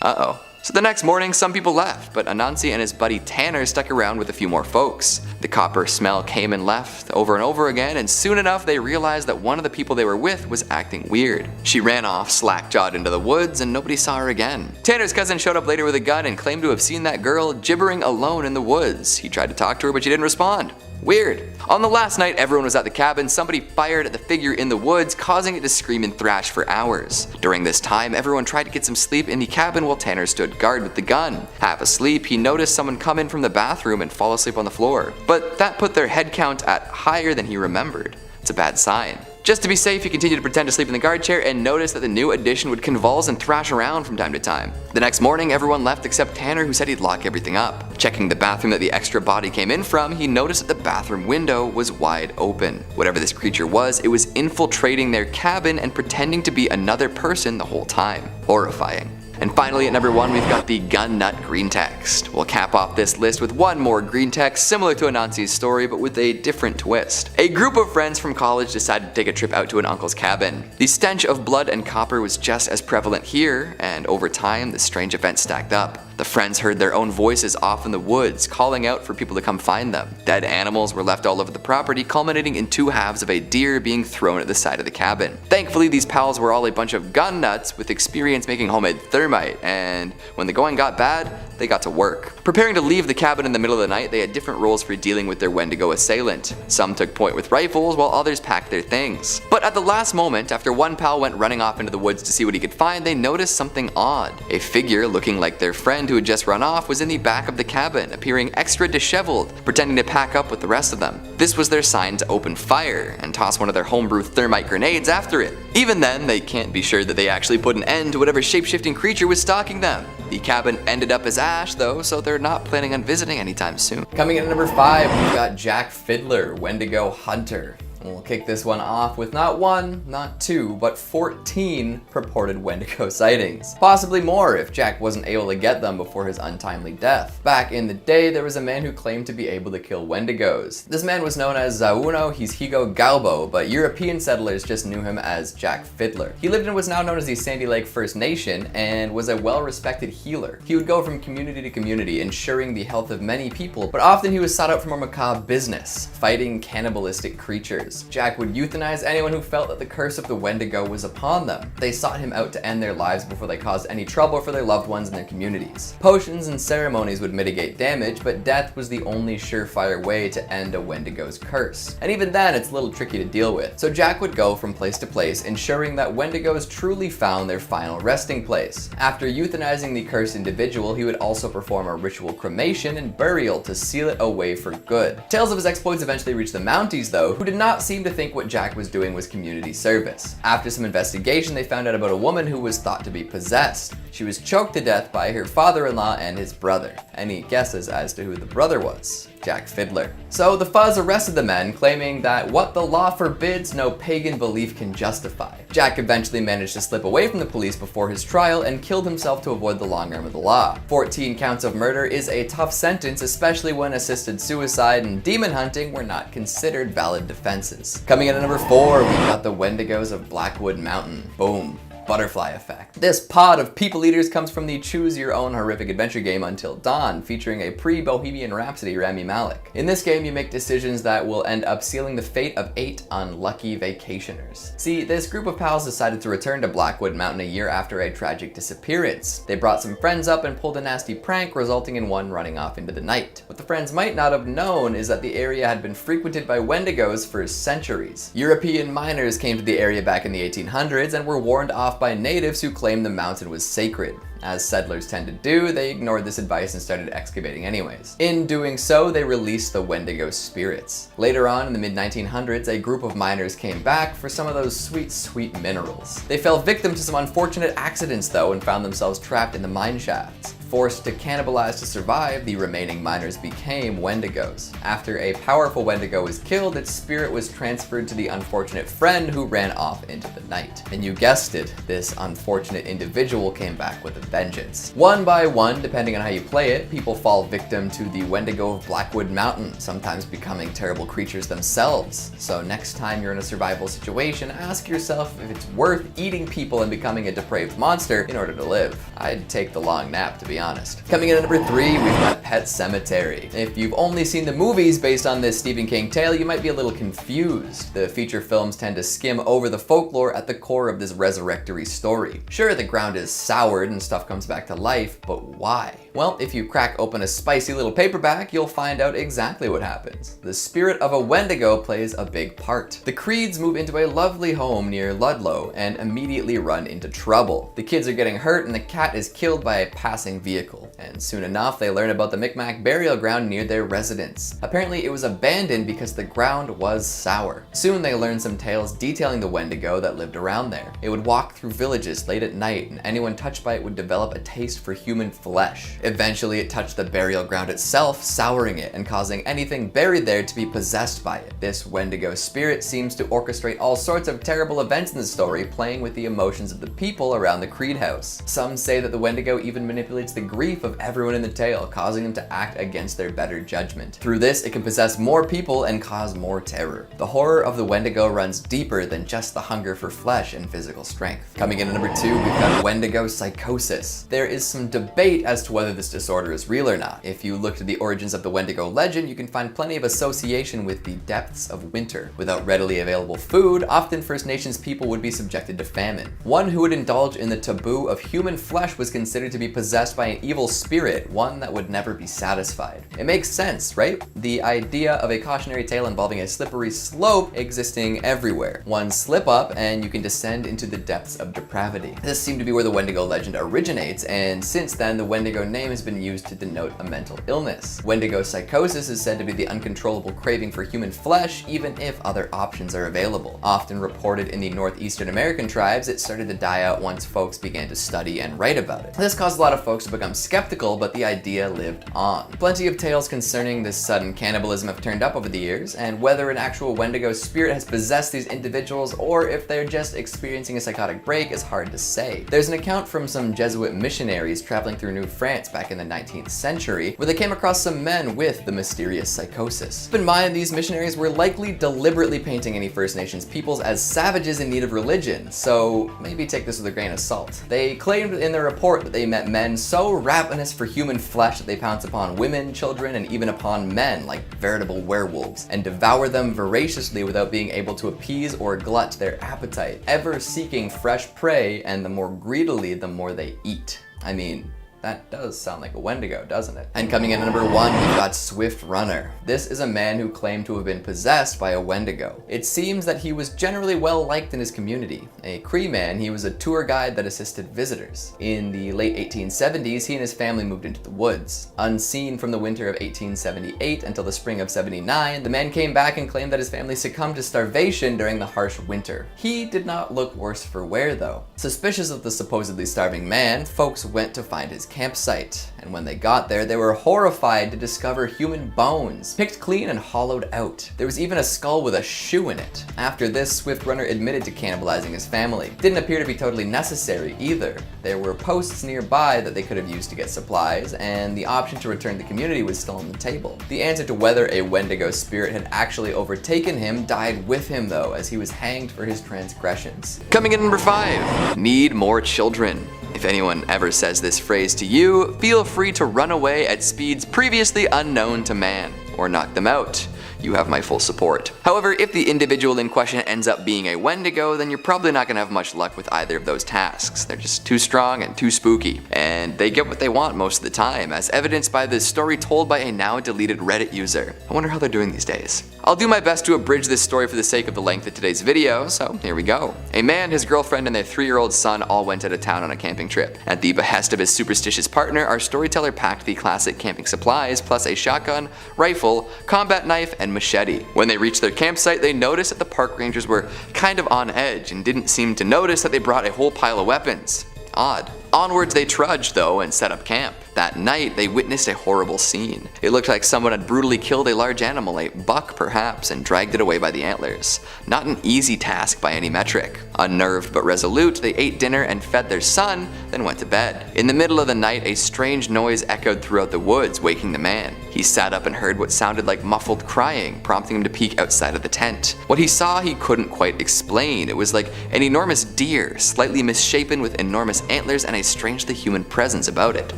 Uh-oh. So the next morning, some people left, but Anansi and his buddy Tanner stuck around with a few more folks. The copper smell came and left over and over again, and soon enough they realized that one of the people they were with was acting weird. She ran off slack-jawed into the woods, and nobody saw her again. Tanner's cousin showed up later with a gun and claimed to have seen that girl gibbering alone in the woods. He tried to talk to her, but she didn't respond. Weird. On the last night everyone was at the cabin, somebody fired at the figure in the woods, causing it to scream and thrash for hours. During this time, everyone tried to get some sleep in the cabin while Tanner stood guard with the gun. Half asleep, he noticed someone come in from the bathroom and fall asleep on the floor. But that put their head count at higher than he remembered. It's a bad sign. Just to be safe, he continued to pretend to sleep in the guard chair and noticed that the new addition would convulse and thrash around from time to time. The next morning, everyone left except Tanner, who said he'd lock everything up. Checking the bathroom that the extra body came in from, he noticed that the bathroom window was wide open. Whatever this creature was, it was infiltrating their cabin and pretending to be another person the whole time. Horrifying. And finally, at number 1, we've got the gun nut green text. We'll cap off this list with one more green text similar to Anansi's story, but with a different twist. A group of friends from college decided to take a trip out to an uncle's cabin. The stench of blood and copper was just as prevalent here, and over time, the strange events stacked up. The friends heard their own voices off in the woods, calling out for people to come find them. Dead animals were left all over the property, culminating in 2 halves of a deer being thrown at the side of the cabin. Thankfully, these pals were all a bunch of gun nuts with experience making homemade thermite, and when the going got bad, they got to work. Preparing to leave the cabin in the middle of the night, they had different roles for dealing with their Wendigo assailant. Some took point with rifles, while others packed their things. But at the last moment, after one pal went running off into the woods to see what he could find, they noticed something odd. A figure looking like their friend who had just run off was in the back of the cabin, appearing extra disheveled, pretending to pack up with the rest of them. This was their sign to open fire and toss one of their homebrew thermite grenades after it. Even then, they can't be sure that they actually put an end to whatever shape-shifting creature was stalking them. The cabin ended up as ash though, so they're not planning on visiting anytime soon. Coming in at number 5, we've got Jack Fiddler, Wendigo Hunter. And we'll kick this one off with not 1, not 2, but 14 purported Wendigo sightings. Possibly more if Jack wasn't able to get them before his untimely death. Back in the day, there was a man who claimed to be able to kill Wendigos. This man was known as Zauno Hishigo Galbo, but European settlers just knew him as Jack Fiddler. He lived in what's now known as the Sandy Lake First Nation and was a well-respected healer. He would go from community to community, ensuring the health of many people, but often he was sought out for more macabre business, fighting cannibalistic creatures. Jack would euthanize anyone who felt that the curse of the Wendigo was upon them. They sought him out to end their lives before they caused any trouble for their loved ones in their communities. Potions and ceremonies would mitigate damage, but death was the only surefire way to end a Wendigo's curse. And even then, it's a little tricky to deal with. So Jack would go from place to place, ensuring that Wendigos truly found their final resting place. After euthanizing the cursed individual, he would also perform a ritual cremation and burial to seal it away for good. Tales of his exploits eventually reached the Mounties though, who did not seem to think what Jack was doing was community service. After some investigation, they found out about a woman who was thought to be possessed. She was choked to death by her father-in-law and his brother. Any guesses as to who the brother was? Jack Fiddler. So the Fuzz arrested the men, claiming that what the law forbids, no pagan belief can justify. Jack eventually managed to slip away from the police before his trial and killed himself to avoid the long arm of the law. 14 counts of murder is a tough sentence, especially when assisted suicide and demon hunting were not considered valid defenses. Coming in at number 4, we've got the Wendigos of Blackwood Mountain. Boom. butterfly effect. This pod of people eaters comes from the choose your own horrific adventure game Until Dawn, featuring a pre-Bohemian Rhapsody Rami Malek. In this game, you make decisions that will end up sealing the fate of 8 unlucky vacationers. See, this group of pals decided to return to Blackwood Mountain a year after a tragic disappearance. They brought some friends up and pulled a nasty prank, resulting in one running off into the night. What the friends might not have known is that the area had been frequented by Wendigos for centuries. European miners came to the area back in the 1800s and were warned off by natives who claimed the mountain was sacred. As settlers tend to do, they ignored this advice and started excavating anyways. In doing so, they released the Wendigo spirits. Later on, in the mid-1900s, a group of miners came back for some of those sweet, sweet minerals. They fell victim to some unfortunate accidents though and found themselves trapped in the mine shafts. Forced to cannibalize to survive, the remaining miners became Wendigos. After a powerful Wendigo was killed, its spirit was transferred to the unfortunate friend who ran off into the night. And you guessed it, this unfortunate individual came back with a vengeance. One by one, depending on how you play it, people fall victim to the Wendigo of Blackwood Mountain, sometimes becoming terrible creatures themselves. So next time you're in a survival situation, ask yourself if it's worth eating people and becoming a depraved monster in order to live. I'd take the long nap, to be honest. Coming in at number 3, we've got Pet Sematary. If you've only seen the movies based on this Stephen King tale, you might be a little confused. The feature films tend to skim over the folklore at the core of this resurrectory story. Sure, the ground is soured and stuff comes back to life, but why? Well, if you crack open a spicy little paperback, you'll find out exactly what happens. The spirit of a Wendigo plays a big part. The Creeds move into a lovely home near Ludlow and immediately run into trouble. The kids are getting hurt and the cat is killed by a passing vehicle. And soon enough, they learn about the Micmac burial ground near their residence. Apparently, it was abandoned because the ground was sour. Soon they learn some tales detailing the Wendigo that lived around there. It would walk through villages late at night, and anyone touched by it would develop a taste for human flesh. Eventually, it touched the burial ground itself, souring it and causing anything buried there to be possessed by it. This Wendigo spirit seems to orchestrate all sorts of terrible events in the story, playing with the emotions of the people around the Creed house. Some say that the Wendigo even manipulates the grief of everyone in the tale, causing them to act against their better judgment. Through this, it can possess more people and cause more terror. The horror of the Wendigo runs deeper than just the hunger for flesh and physical strength. Coming in at number 2, we've got Wendigo psychosis. There is some debate as to whether this disorder is real or not. If you look to the origins of the Wendigo legend, you can find plenty of association with the depths of winter. Without readily available food, often First Nations people would be subjected to famine. One who would indulge in the taboo of human flesh was considered to be possessed by an evil spirit, one that would never be satisfied. It makes sense, right? The idea of a cautionary tale involving a slippery slope existing everywhere. One slip up and you can descend into the depths of depravity. This seemed to be where the Wendigo legend originates, and since then the Wendigo name has been used to denote a mental illness. Wendigo psychosis is said to be the uncontrollable craving for human flesh, even if other options are available. Often reported in the northeastern American tribes, it started to die out once folks began to study and write about it. This caused a lot of folks to become skeptical, but the idea lived on. Plenty of tales concerning this sudden cannibalism have turned up over the years, and whether an actual Wendigo spirit has possessed these individuals or if they're just experiencing a psychotic break is hard to say. There's an account from some Jesuit missionaries traveling through New France back in the 19th century where they came across some men with the mysterious psychosis. Keep in mind, these missionaries were likely deliberately painting any First Nations peoples as savages in need of religion, so maybe take this with a grain of salt. They claimed in their report that they met men so ravenous for human flesh that they pounce upon women, children, and even upon men like veritable werewolves, and devour them voraciously without being able to appease or glut their appetite, ever seeking fresh prey, and the more greedily the more they eat. I mean, that does sound like a Wendigo, doesn't it? And coming in at number 1, we've got Swift Runner. This is a man who claimed to have been possessed by a Wendigo. It seems that he was generally well liked in his community. A Cree man, he was a tour guide that assisted visitors. In the late 1870s, he and his family moved into the woods. Unseen from the winter of 1878 until the spring of 79, the man came back and claimed that his family succumbed to starvation during the harsh winter. He did not look worse for wear though. Suspicious of the supposedly starving man, folks went to find his campsite, and when they got there, they were horrified to discover human bones, picked clean and hollowed out. There was even a skull with a shoe in it. After this, Swift Runner admitted to cannibalizing his family. Didn't appear to be totally necessary either. There were posts nearby that they could have used to get supplies, and the option to return to the community was still on the table. The answer to whether a Wendigo spirit had actually overtaken him died with him though, as he was hanged for his transgressions. Coming in number 5, need more children. If anyone ever says this phrase to you, feel free to run away at speeds previously unknown to man, or knock them out. You have my full support. However, if the individual in question ends up being a Wendigo, then you're probably not gonna have much luck with either of those tasks. They're just too strong and too spooky. And they get what they want most of the time, as evidenced by this story told by a now deleted Reddit user. I wonder how they're doing these days. I'll do my best to abridge this story for the sake of the length of today's video, so here we go. A man, his girlfriend, and their 3-year-old son all went out of town on a camping trip. At the behest of his superstitious partner, our storyteller packed the classic camping supplies, plus a shotgun, rifle, combat knife, and machete. When they reached their campsite, they noticed that the park rangers were kind of on edge and didn't seem to notice that they brought a whole pile of weapons. Odd. Onwards they trudged though and set up camp. That night they witnessed a horrible scene. It looked like someone had brutally killed a large animal, a buck perhaps, and dragged it away by the antlers. Not an easy task by any metric. Unnerved but resolute, they ate dinner and fed their son, then went to bed. In the middle of the night, a strange noise echoed throughout the woods, waking the man. He sat up and heard what sounded like muffled crying, prompting him to peek outside of the tent. What he saw he couldn't quite explain. It was like an enormous deer, slightly misshapen with enormous antlers and a strangely human presence about it.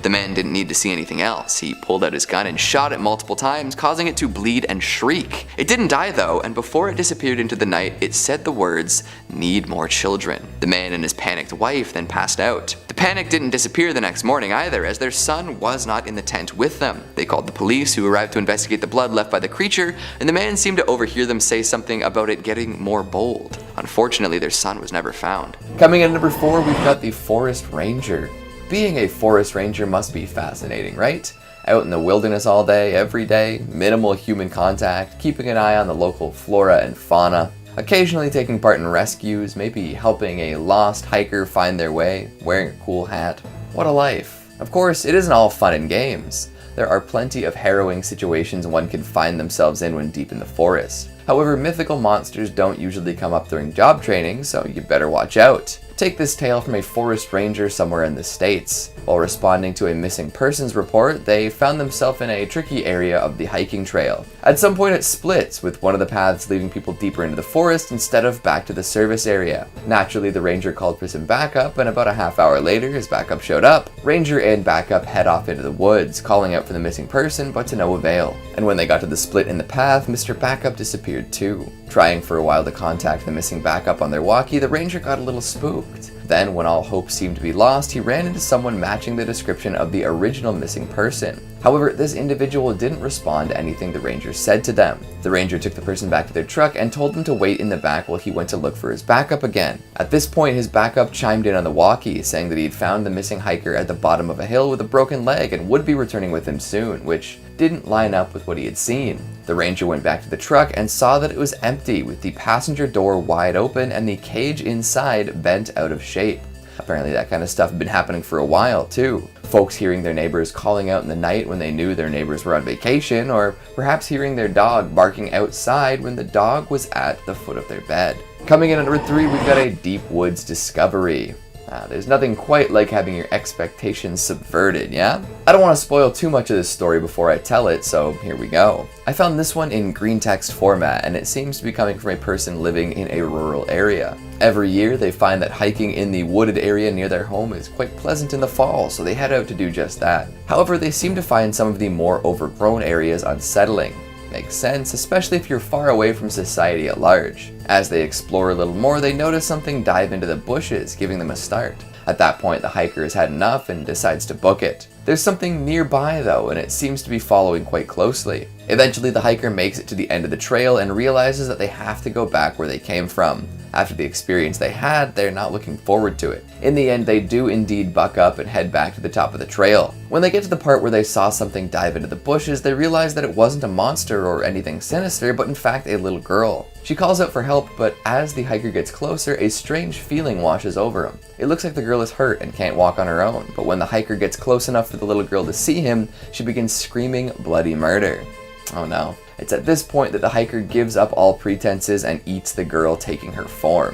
The man didn't need to see anything else. He pulled out his gun and shot it multiple times, causing it to bleed and shriek. It didn't die though, and before it disappeared into the night, it said the words, "Need more children." The man and his panicked wife then passed out. The panic didn't disappear the next morning either, as their son was not in the tent with them. They called the police, who arrived to investigate the blood left by the creature, and the man seemed to overhear them say something about it getting more bold. Unfortunately, their son was never found. Coming in at number 4, we've got the Forest Ranger. Being a forest ranger must be fascinating, right? Out in the wilderness all day, every day, minimal human contact, keeping an eye on the local flora and fauna, occasionally taking part in rescues, maybe helping a lost hiker find their way, wearing a cool hat. What a life. Of course, it isn't all fun and games. There are plenty of harrowing situations one can find themselves in when deep in the forest. However, mythical monsters don't usually come up during job training, so you better watch out. Take this tale from a forest ranger somewhere in the States. While responding to a missing persons report, they found themselves in a tricky area of the hiking trail. At some point it splits, with one of the paths leading people deeper into the forest instead of back to the service area. Naturally, the ranger called for some backup, and about a half hour later, his backup showed up. Ranger and backup head off into the woods, calling out for the missing person, but to no avail. And when they got to the split in the path, Mr. Backup disappeared too. Trying for a while to contact the missing backup on their walkie, the ranger got a little spooked. Then, when all hope seemed to be lost, he ran into someone matching the description of the original missing person. However, this individual didn't respond to anything the ranger said to them. The ranger took the person back to their truck and told them to wait in the back while he went to look for his backup again. At this point, his backup chimed in on the walkie, saying that he'd found the missing hiker at the bottom of a hill with a broken leg and would be returning with him soon, which didn't line up with what he had seen. The ranger went back to the truck and saw that it was empty, with the passenger door wide open and the cage inside bent out of shape. Apparently that kind of stuff had been happening for a while too. Folks hearing their neighbors calling out in the night when they knew their neighbors were on vacation, or perhaps hearing their dog barking outside when the dog was at the foot of their bed. Coming in at number 3, we've got a deep woods discovery. There's nothing quite like having your expectations subverted, yeah? I don't want to spoil too much of this story before I tell it, so here we go. I found this one in green text format, and it seems to be coming from a person living in a rural area. Every year, they find that hiking in the wooded area near their home is quite pleasant in the fall, so they head out to do just that. However, they seem to find some of the more overgrown areas unsettling. Makes sense, especially if you're far away from society at large. As they explore a little more, they notice something dive into the bushes, giving them a start. At that point, the hiker has had enough and decides to book it. There's something nearby though, and it seems to be following quite closely. Eventually, the hiker makes it to the end of the trail and realizes that they have to go back where they came from. After the experience they had, they're not looking forward to it. In the end, they do indeed buck up and head back to the top of the trail. When they get to the part where they saw something dive into the bushes, they realize that it wasn't a monster or anything sinister, but in fact a little girl. She calls out for help, but as the hiker gets closer, a strange feeling washes over him. It looks like the girl is hurt and can't walk on her own, but when the hiker gets close enough for the little girl to see him, she begins screaming bloody murder. Oh no. It's at this point that the hiker gives up all pretenses and eats the girl, taking her form.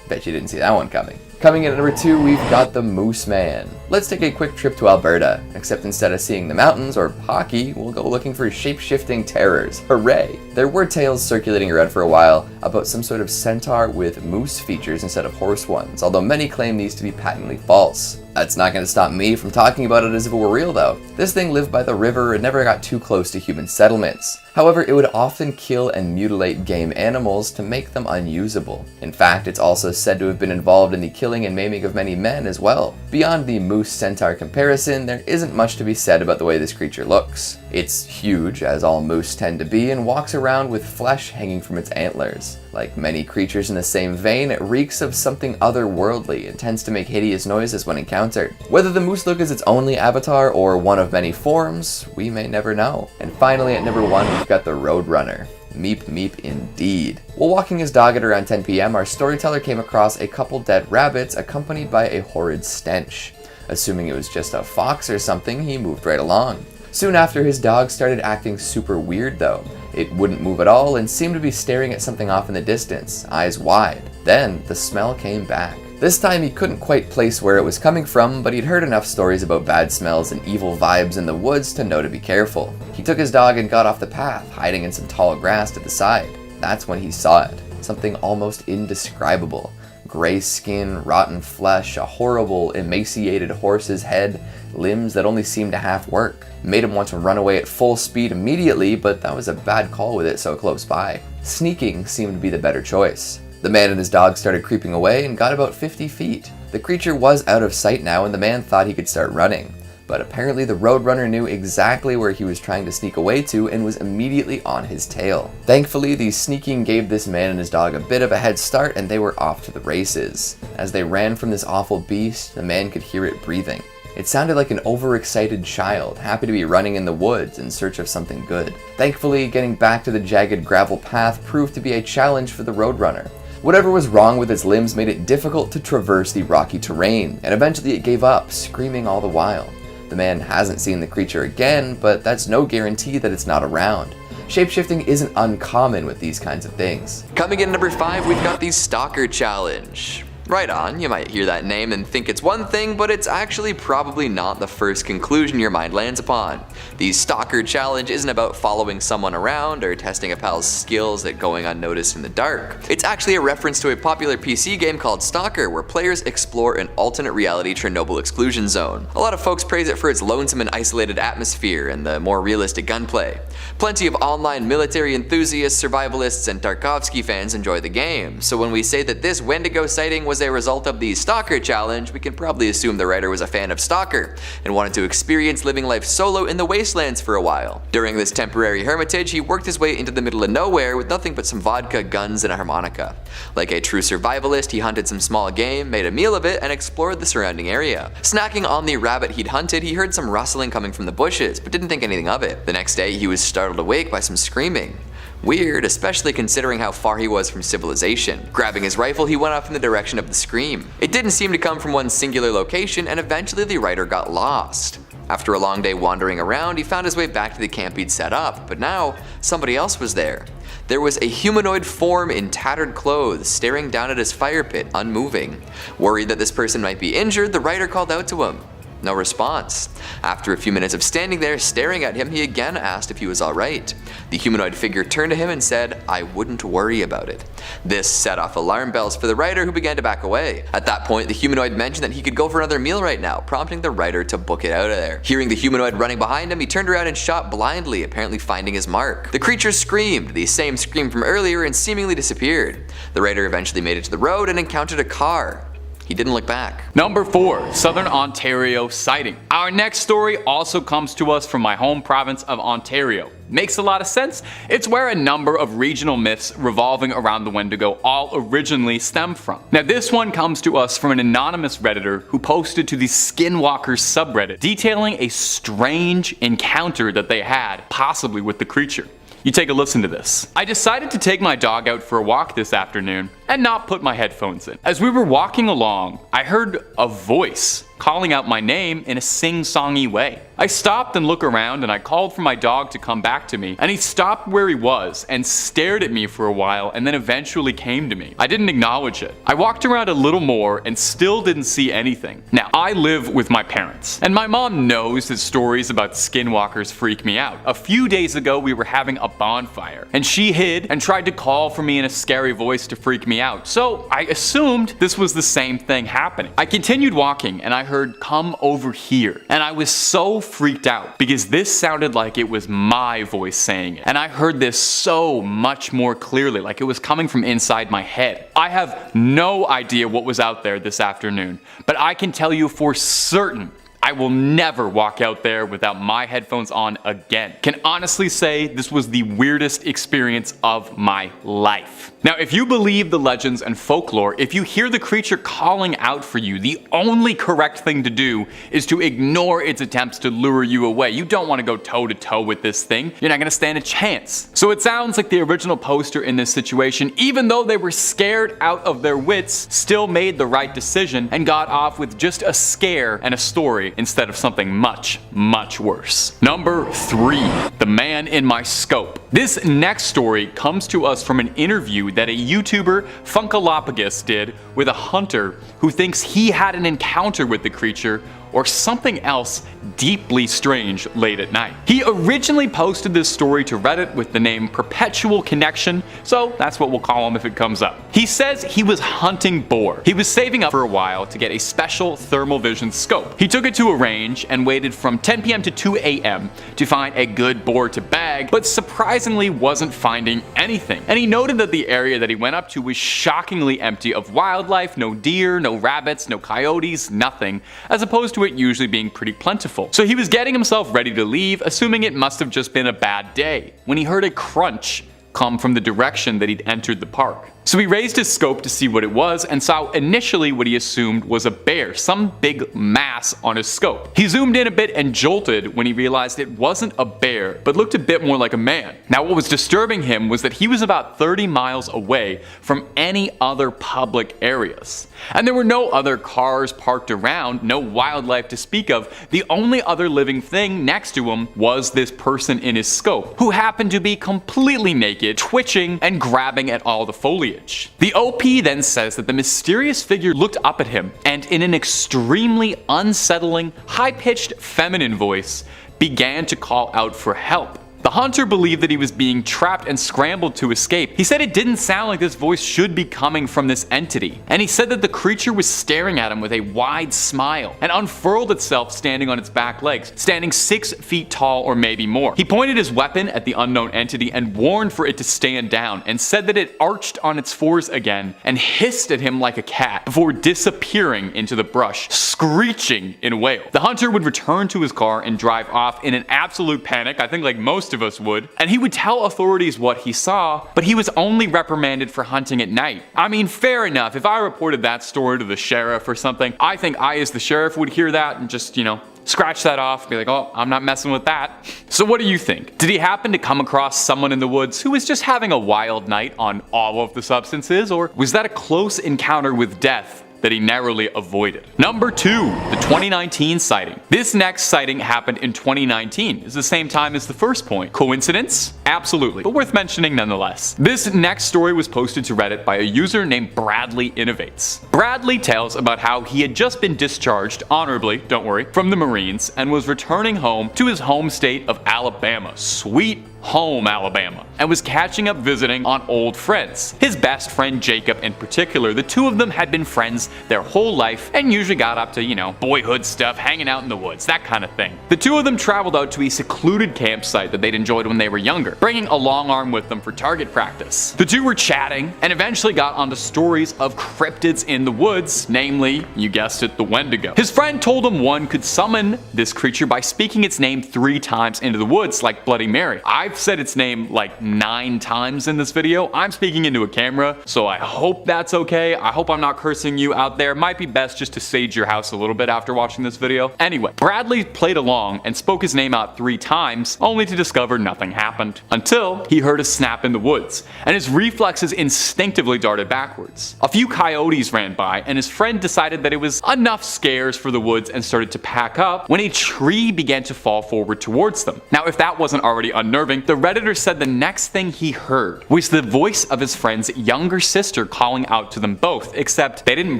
Bet you didn't see that one coming. Coming in at number 2, we've got the Moose Man. Let's take a quick trip to Alberta, except instead of seeing the mountains or hockey, we'll go looking for shape-shifting terrors. Hooray! There were tales circulating around for a while about some sort of centaur with moose features instead of horse ones, although many claim these to be patently false. That's not going to stop me from talking about it as if it were real though. This thing lived by the river and never got too close to human settlements. However, it would often kill and mutilate game animals to make them unusable. In fact, it's also said to have been involved in the killing and maiming of many men as well. Beyond the moose-centaur comparison, there isn't much to be said about the way this creature looks. It's huge, as all moose tend to be, and walks around with flesh hanging from its antlers. Like many creatures in the same vein, it reeks of something otherworldly and tends to make hideous noises when encountered. Whether the moose look is its only avatar or one of many forms, we may never know. And finally, at number 1, we've got the Roadrunner. Meep meep indeed. While walking his dog at around 10 p.m, our storyteller came across a couple dead rabbits accompanied by a horrid stench. Assuming it was just a fox or something, he moved right along. Soon after, his dog started acting super weird though. It wouldn't move at all and seemed to be staring at something off in the distance, eyes wide. Then the smell came back. This time he couldn't quite place where it was coming from, but he'd heard enough stories about bad smells and evil vibes in the woods to know to be careful. He took his dog and got off the path, hiding in some tall grass to the side. That's when he saw it. Something almost indescribable. Gray skin, rotten flesh, a horrible, emaciated horse's head, limbs that only seemed to half work. It made him want to run away at full speed immediately, but that was a bad call with it so close by. Sneaking seemed to be the better choice. The man and his dog started creeping away and got about 50 feet. The creature was out of sight now and the man thought he could start running. But apparently the Roadrunner knew exactly where he was trying to sneak away to and was immediately on his tail. Thankfully, the sneaking gave this man and his dog a bit of a head start and they were off to the races. As they ran from this awful beast, the man could hear it breathing. It sounded like an overexcited child, happy to be running in the woods in search of something good. Thankfully, getting back to the jagged gravel path proved to be a challenge for the Roadrunner. Whatever was wrong with its limbs made it difficult to traverse the rocky terrain, and eventually it gave up, screaming all the while. The man hasn't seen the creature again, but that's no guarantee that it's not around. Shapeshifting isn't uncommon with these kinds of things. Coming in at number 5, we've got the Stalker Challenge. Right on, you might hear that name and think it's one thing, but it's actually probably not the first conclusion your mind lands upon. The Stalker Challenge isn't about following someone around or testing a pal's skills at going unnoticed in the dark. It's actually a reference to a popular PC game called Stalker, where players explore an alternate reality Chernobyl exclusion zone. A lot of folks praise it for its lonesome and isolated atmosphere and the more realistic gunplay. Plenty of online military enthusiasts, survivalists, and Tarkovsky fans enjoy the game, so when we say that this Wendigo sighting was a result of the Stalker Challenge, we can probably assume the writer was a fan of Stalker and wanted to experience living life solo in the wastelands for a while. During this temporary hermitage, he worked his way into the middle of nowhere with nothing but some vodka, guns, and a harmonica. Like a true survivalist, he hunted some small game, made a meal of it, and explored the surrounding area. Snacking on the rabbit he'd hunted, he heard some rustling coming from the bushes, but didn't think anything of it. The next day, he was startled awake by some screaming. Weird, especially considering how far he was from civilization. Grabbing his rifle, he went off in the direction of the scream. It didn't seem to come from one singular location, and eventually the writer got lost. After a long day wandering around, he found his way back to the camp he'd set up, but now somebody else was there. There was a humanoid form in tattered clothes staring down at his fire pit, unmoving. Worried that this person might be injured, the writer called out to him. No response. After a few minutes of standing there staring at him, he again asked if he was alright. The humanoid figure turned to him and said, "I wouldn't worry about it." This set off alarm bells for the writer, who began to back away. At that point, the humanoid mentioned that he could go for another meal right now, prompting the writer to book it out of there. Hearing the humanoid running behind him, he turned around and shot blindly, apparently finding his mark. The creature screamed, the same scream from earlier, and seemingly disappeared. The writer eventually made it to the road and encountered a car. He didn't look back. Number 4. Southern Ontario sighting. Our next story also comes to us from my home province of Ontario. Makes a lot of sense. It's where a number of regional myths revolving around the Wendigo all originally stem from. Now this one comes to us from an anonymous Redditor who posted to the Skinwalkers subreddit detailing a strange encounter that they had, possibly with the creature. You take a listen to this. I decided to take my dog out for a walk this afternoon and not put my headphones in. As we were walking along, I heard a voice calling out my name in a sing-songy way. I stopped and looked around and I called for my dog to come back to me, and he stopped where he was and stared at me for a while and then eventually came to me. I didn't acknowledge it. I walked around a little more and still didn't see anything. Now, I live with my parents, and my mom knows that stories about skinwalkers freak me out. A few days ago, we were having a bonfire, and she hid and tried to call for me in a scary voice to freak me out, so I assumed this was the same thing happening. I continued walking and I heard "come over here," and I was so freaked out because this sounded like it was my voice saying it, and I heard this so much more clearly, like it was coming from inside my head. I have no idea what was out there this afternoon, but I can tell you for certain I will never walk out there without my headphones on again. Can honestly say this was the weirdest experience of my life. Now, if you believe the legends and folklore, if you hear the creature calling out for you, the only correct thing to do is to ignore its attempts to lure you away. You don't want to go toe to toe with this thing. You're not going to stand a chance. So it sounds like the original poster in this situation, even though they were scared out of their wits, still made the right decision and got off with just a scare and a story instead of something much, much worse. Number 3, the man in my scope. This next story comes to us from an interview that a YouTuber, Funkalopagus, did with a hunter who thinks he had an encounter with the creature or something else deeply strange late at night. He originally posted this story to Reddit with the name Perpetual Connection, so that's what we'll call him if it comes up. He says he was hunting boar. He was saving up for a while to get a special thermal vision scope. He took it to a range and waited from 10 p.m. to 2 a.m. to find a good boar to bag, but surprisingly wasn't finding anything. And he noted that the area that he went up to was shockingly empty of wildlife, no deer, no rabbits, no coyotes, nothing, as opposed to it usually being pretty plentiful. So he was getting himself ready to leave, assuming it must have just been a bad day, when he heard a crunch come from the direction that he'd entered the park. So he raised his scope to see what it was and saw initially what he assumed was a bear, some big mass on his scope. He zoomed in a bit and jolted when he realized it wasn't a bear, but looked a bit more like a man. Now what was disturbing him was that he was about 30 miles away from any other public areas. And there were no other cars parked around, no wildlife to speak of. The only other living thing next to him was this person in his scope, who happened to be completely naked, twitching and grabbing at all the foliage. The OP then says that the mysterious figure looked up at him and in an extremely unsettling, high-pitched feminine voice began to call out for help. The hunter believed that he was being trapped and scrambled to escape. He said it didn't sound like this voice should be coming from this entity, and he said that the creature was staring at him with a wide smile and unfurled itself standing on its back legs, standing 6 feet tall or maybe more. He pointed his weapon at the unknown entity and warned for it to stand down, and said that it arched on its fours again and hissed at him like a cat before disappearing into the brush, screeching in wail. The hunter would return to his car and drive off in an absolute panic, I think like most of us would, and he would tell authorities what he saw, but he was only reprimanded for hunting at night. I mean, fair enough. If I reported that story to the sheriff or something, I think I as the sheriff would hear that and just, scratch that off, be like, oh, I'm not messing with that. So what do you think? Did he happen to come across someone in the woods who was just having a wild night on all of the substances, or was that a close encounter with death that he narrowly avoided? Number 2, the 2019 sighting. This next sighting happened in 2019. It's the same time as the first point. Coincidence? Absolutely, but worth mentioning nonetheless. This next story was posted to Reddit by a user named Bradley Innovates. Bradley tells about how he had just been discharged, honorably, don't worry, from the Marines and was returning home to his home state of Alabama. Sweet home Alabama and was catching up visiting on old friends. His best friend Jacob in particular, the two of them had been friends their whole life and usually got up to, boyhood stuff, hanging out in the woods, that kind of thing. The two of them traveled out to a secluded campsite that they'd enjoyed when they were younger, bringing a long arm with them for target practice. The two were chatting and eventually got onto stories of cryptids in the woods, namely, you guessed it, the Wendigo. His friend told him one could summon this creature by speaking its name 3 times into the woods like Bloody Mary. I've said its name like 9 times in this video. I'm speaking into a camera, so I hope that's okay. I hope I'm not cursing you out there. Might be best just to sage your house a little bit after watching this video. Anyway, Bradley played along and spoke his name out 3 times, only to discover nothing happened. Until he heard a snap in the woods, and his reflexes instinctively darted backwards. A few coyotes ran by, and his friend decided that it was enough scares for the woods and started to pack up when a tree began to fall forward towards them. Now, if that wasn't already unnerving, the Redditor said the next thing he heard was the voice of his friend's younger sister calling out to them both, except they didn't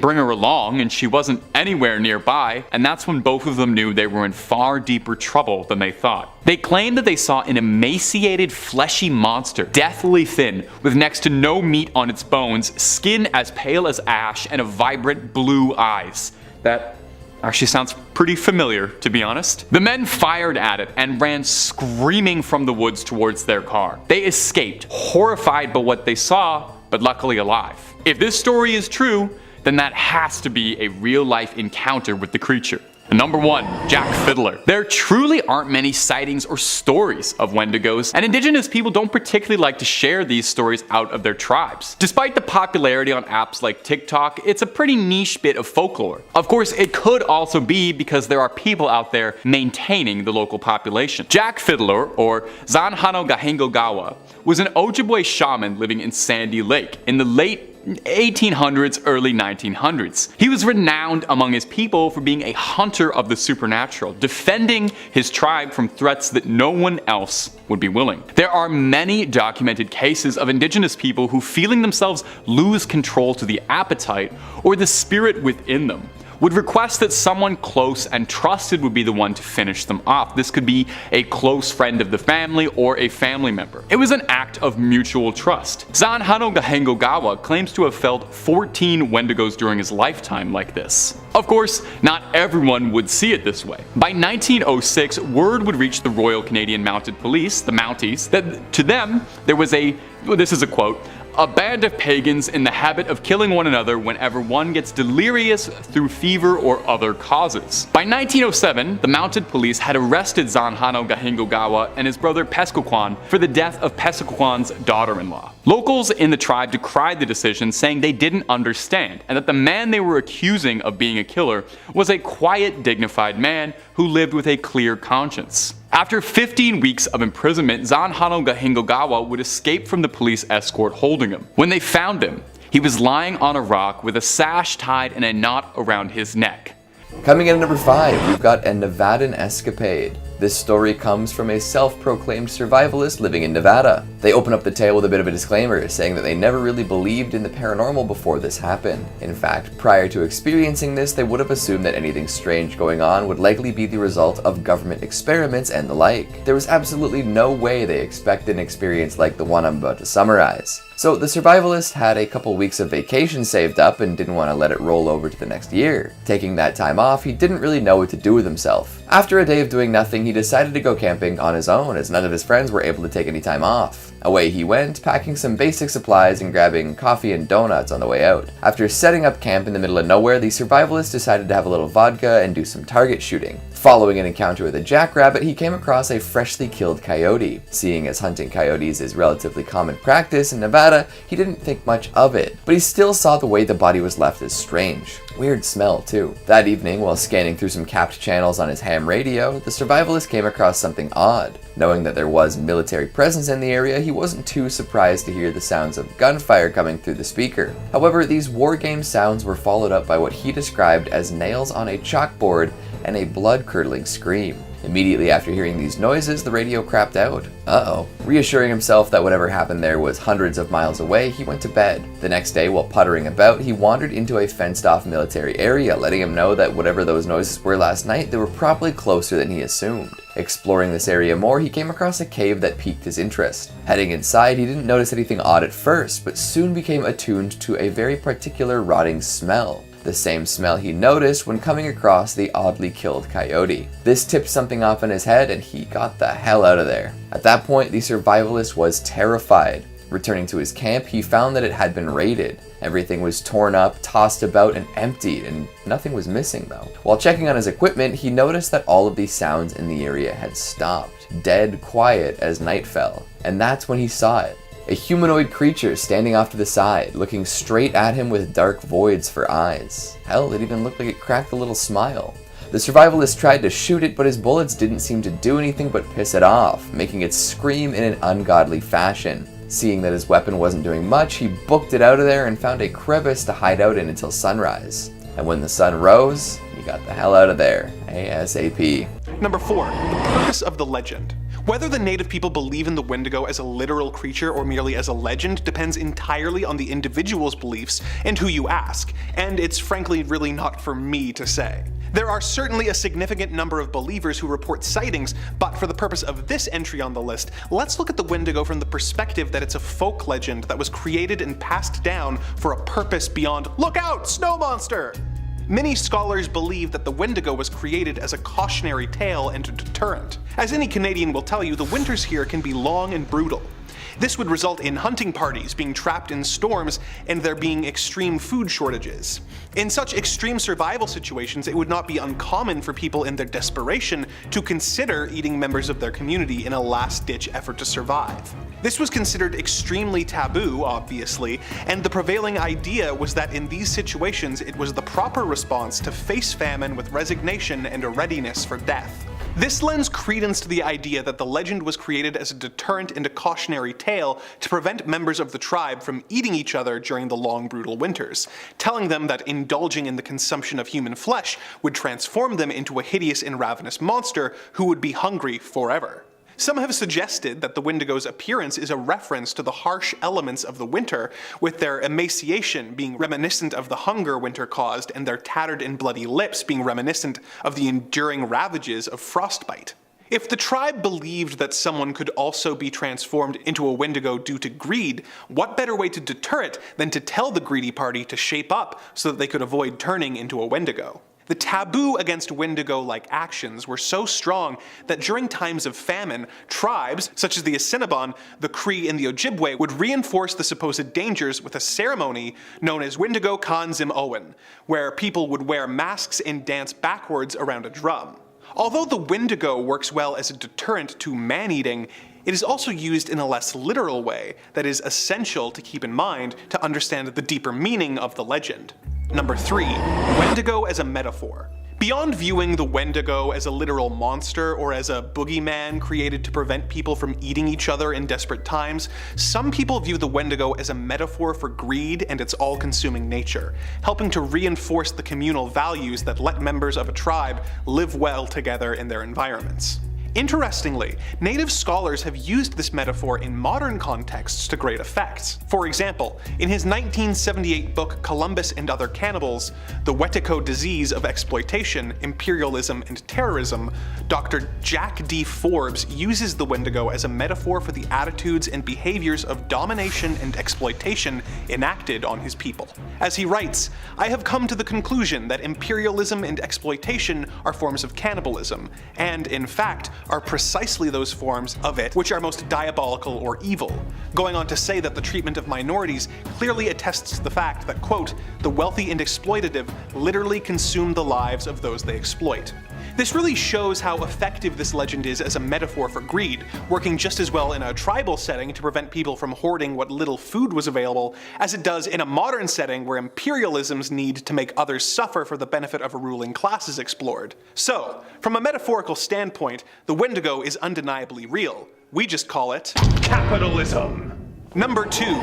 bring her along and she wasn't anywhere nearby, and that's when both of them knew they were in far deeper trouble than they thought. They claimed that they saw an emaciated, fleshy monster, deathly thin, with next to no meat on its bones, skin as pale as ash, and a vibrant blue eyes. That actually sounds pretty familiar, to be honest. The men fired at it and ran screaming from the woods towards their car. They escaped, horrified by what they saw, but luckily alive. If this story is true, then that has to be a real-life encounter with the creature. Number 1, Jack Fiddler. There truly aren't many sightings or stories of Wendigos, and indigenous people don't particularly like to share these stories out of their tribes. Despite the popularity on apps like TikTok, it's a pretty niche bit of folklore. Of course, it could also be because there are people out there maintaining the local population. Jack Fiddler, or Zanhano Gahengogawa, was an Ojibwe shaman living in Sandy Lake in the late 1800s, early 1900s. He was renowned among his people for being a hunter of the supernatural, defending his tribe from threats that no one else would be willing. There are many documented cases of indigenous people who, feeling themselves lose control to the appetite or the spirit within them, would request that someone close and trusted would be the one to finish them off. This could be a close friend of the family or a family member. It was an act of mutual trust. Zanhano Gahengogawa claims to have felt 14 Wendigos during his lifetime like this. Of course, not everyone would see it this way. By 1906, word would reach the Royal Canadian Mounted Police, the Mounties, that to them there was this is a quote, "a band of pagans in the habit of killing one another whenever one gets delirious through fever or other causes." By 1907, the mounted police had arrested Zanhano Gahengogawa and his brother Pescoquan for the death of Pescoquan's daughter-in-law. Locals in the tribe decried the decision, saying they didn't understand, and that the man they were accusing of being a killer was a quiet, dignified man who lived with a clear conscience. After 15 weeks of imprisonment, Zanhano Gahengogawa would escape from the police escort holding him. When they found him, he was lying on a rock with a sash tied and a knot around his neck. Coming in at number 5, we've got a Nevadan escapade. This story comes from a self-proclaimed survivalist living in Nevada. They open up the tale with a bit of a disclaimer, saying that they never really believed in the paranormal before this happened. In fact, prior to experiencing this, they would have assumed that anything strange going on would likely be the result of government experiments and the like. There was absolutely no way they expected an experience like the one I'm about to summarize. So the survivalist had a couple weeks of vacation saved up and didn't want to let it roll over to the next year. Taking that time off, he didn't really know what to do with himself. After a day of doing nothing, he decided to go camping on his own, as none of his friends were able to take any time off. Away he went, packing some basic supplies and grabbing coffee and donuts on the way out. After setting up camp in the middle of nowhere, the survivalist decided to have a little vodka and do some target shooting. Following an encounter with a jackrabbit, he came across a freshly killed coyote. Seeing as hunting coyotes is relatively common practice in Nevada, he didn't think much of it, but he still saw the way the body was left as strange. Weird smell too. That evening, while scanning through some capped channels on his ham radio, the survivalist came across something odd. Knowing that there was military presence in the area, he wasn't too surprised to hear the sounds of gunfire coming through the speaker. However, these wargame sounds were followed up by what he described as nails on a chalkboard and a blood-curdling scream. Immediately after hearing these noises, the radio crapped out. Uh-oh. Reassuring himself that whatever happened there was hundreds of miles away, he went to bed. The next day, while puttering about, he wandered into a fenced-off military area, letting him know that whatever those noises were last night, they were probably closer than he assumed. Exploring this area more, he came across a cave that piqued his interest. Heading inside, he didn't notice anything odd at first, but soon became attuned to a very particular rotting smell. The same smell he noticed when coming across the oddly killed coyote. This tipped something off in his head and he got the hell out of there. At that point, the survivalist was terrified. Returning to his camp, he found that it had been raided. Everything was torn up, tossed about, and emptied, and nothing was missing though. While checking on his equipment, he noticed that all of these sounds in the area had stopped, dead quiet as night fell. And that's when he saw it. A humanoid creature standing off to the side, looking straight at him with dark voids for eyes. Hell, it even looked like it cracked a little smile. The survivalist tried to shoot it, but his bullets didn't seem to do anything but piss it off, making it scream in an ungodly fashion. Seeing that his weapon wasn't doing much, he booked it out of there and found a crevice to hide out in until sunrise. And when the sun rose, he got the hell out of there, ASAP. Number 4. The purpose of the legend. Whether the native people believe in the Wendigo as a literal creature or merely as a legend depends entirely on the individual's beliefs and who you ask, and it's frankly really not for me to say. There are certainly a significant number of believers who report sightings, but for the purpose of this entry on the list, let's look at the Wendigo from the perspective that it's a folk legend that was created and passed down for a purpose beyond "look out, snow monster!" Many scholars believe that the Wendigo was created as a cautionary tale and a deterrent. As any Canadian will tell you, the winters here can be long and brutal. This would result in hunting parties being trapped in storms and there being extreme food shortages. In such extreme survival situations, it would not be uncommon for people in their desperation to consider eating members of their community in a last-ditch effort to survive. This was considered extremely taboo, obviously, and the prevailing idea was that in these situations it was the proper response to face famine with resignation and a readiness for death. This lends credence to the idea that the legend was created as a deterrent and a cautionary tale to prevent members of the tribe from eating each other during the long brutal winters, telling them that indulging in the consumption of human flesh would transform them into a hideous and ravenous monster who would be hungry forever. Some have suggested that the Wendigo's appearance is a reference to the harsh elements of the winter, with their emaciation being reminiscent of the hunger winter caused and their tattered and bloody lips being reminiscent of the enduring ravages of frostbite. If the tribe believed that someone could also be transformed into a Wendigo due to greed, what better way to deter it than to tell the greedy party to shape up so that they could avoid turning into a Wendigo? The taboo against Wendigo-like actions were so strong that during times of famine, tribes, such as the Assiniboine, the Cree, and the Ojibwe, would reinforce the supposed dangers with a ceremony known as Wendigo Kanzim Owen, where people would wear masks and dance backwards around a drum. Although the Wendigo works well as a deterrent to man-eating, it is also used in a less literal way that is essential to keep in mind to understand the deeper meaning of the legend. Number 3. Wendigo as a metaphor. Beyond viewing the Wendigo as a literal monster or as a boogeyman created to prevent people from eating each other in desperate times, some people view the Wendigo as a metaphor for greed and its all-consuming nature, helping to reinforce the communal values that let members of a tribe live well together in their environments. Interestingly, native scholars have used this metaphor in modern contexts to great effect. For example, in his 1978 book Columbus and Other Cannibals, The Wetico Disease of Exploitation, Imperialism, and Terrorism, Dr. Jack D. Forbes uses the Wendigo as a metaphor for the attitudes and behaviors of domination and exploitation enacted on his people. As he writes, "I have come to the conclusion that imperialism and exploitation are forms of cannibalism, and, in fact, are precisely those forms of it which are most diabolical or evil," going on to say that the treatment of minorities clearly attests to the fact that, quote, "the wealthy and exploitative literally consume the lives of those they exploit." This really shows how effective this legend is as a metaphor for greed, working just as well in a tribal setting to prevent people from hoarding what little food was available as it does in a modern setting where imperialism's need to make others suffer for the benefit of a ruling class is explored. So, from a metaphorical standpoint, the Wendigo is undeniably real. We just call it capitalism. Number 2.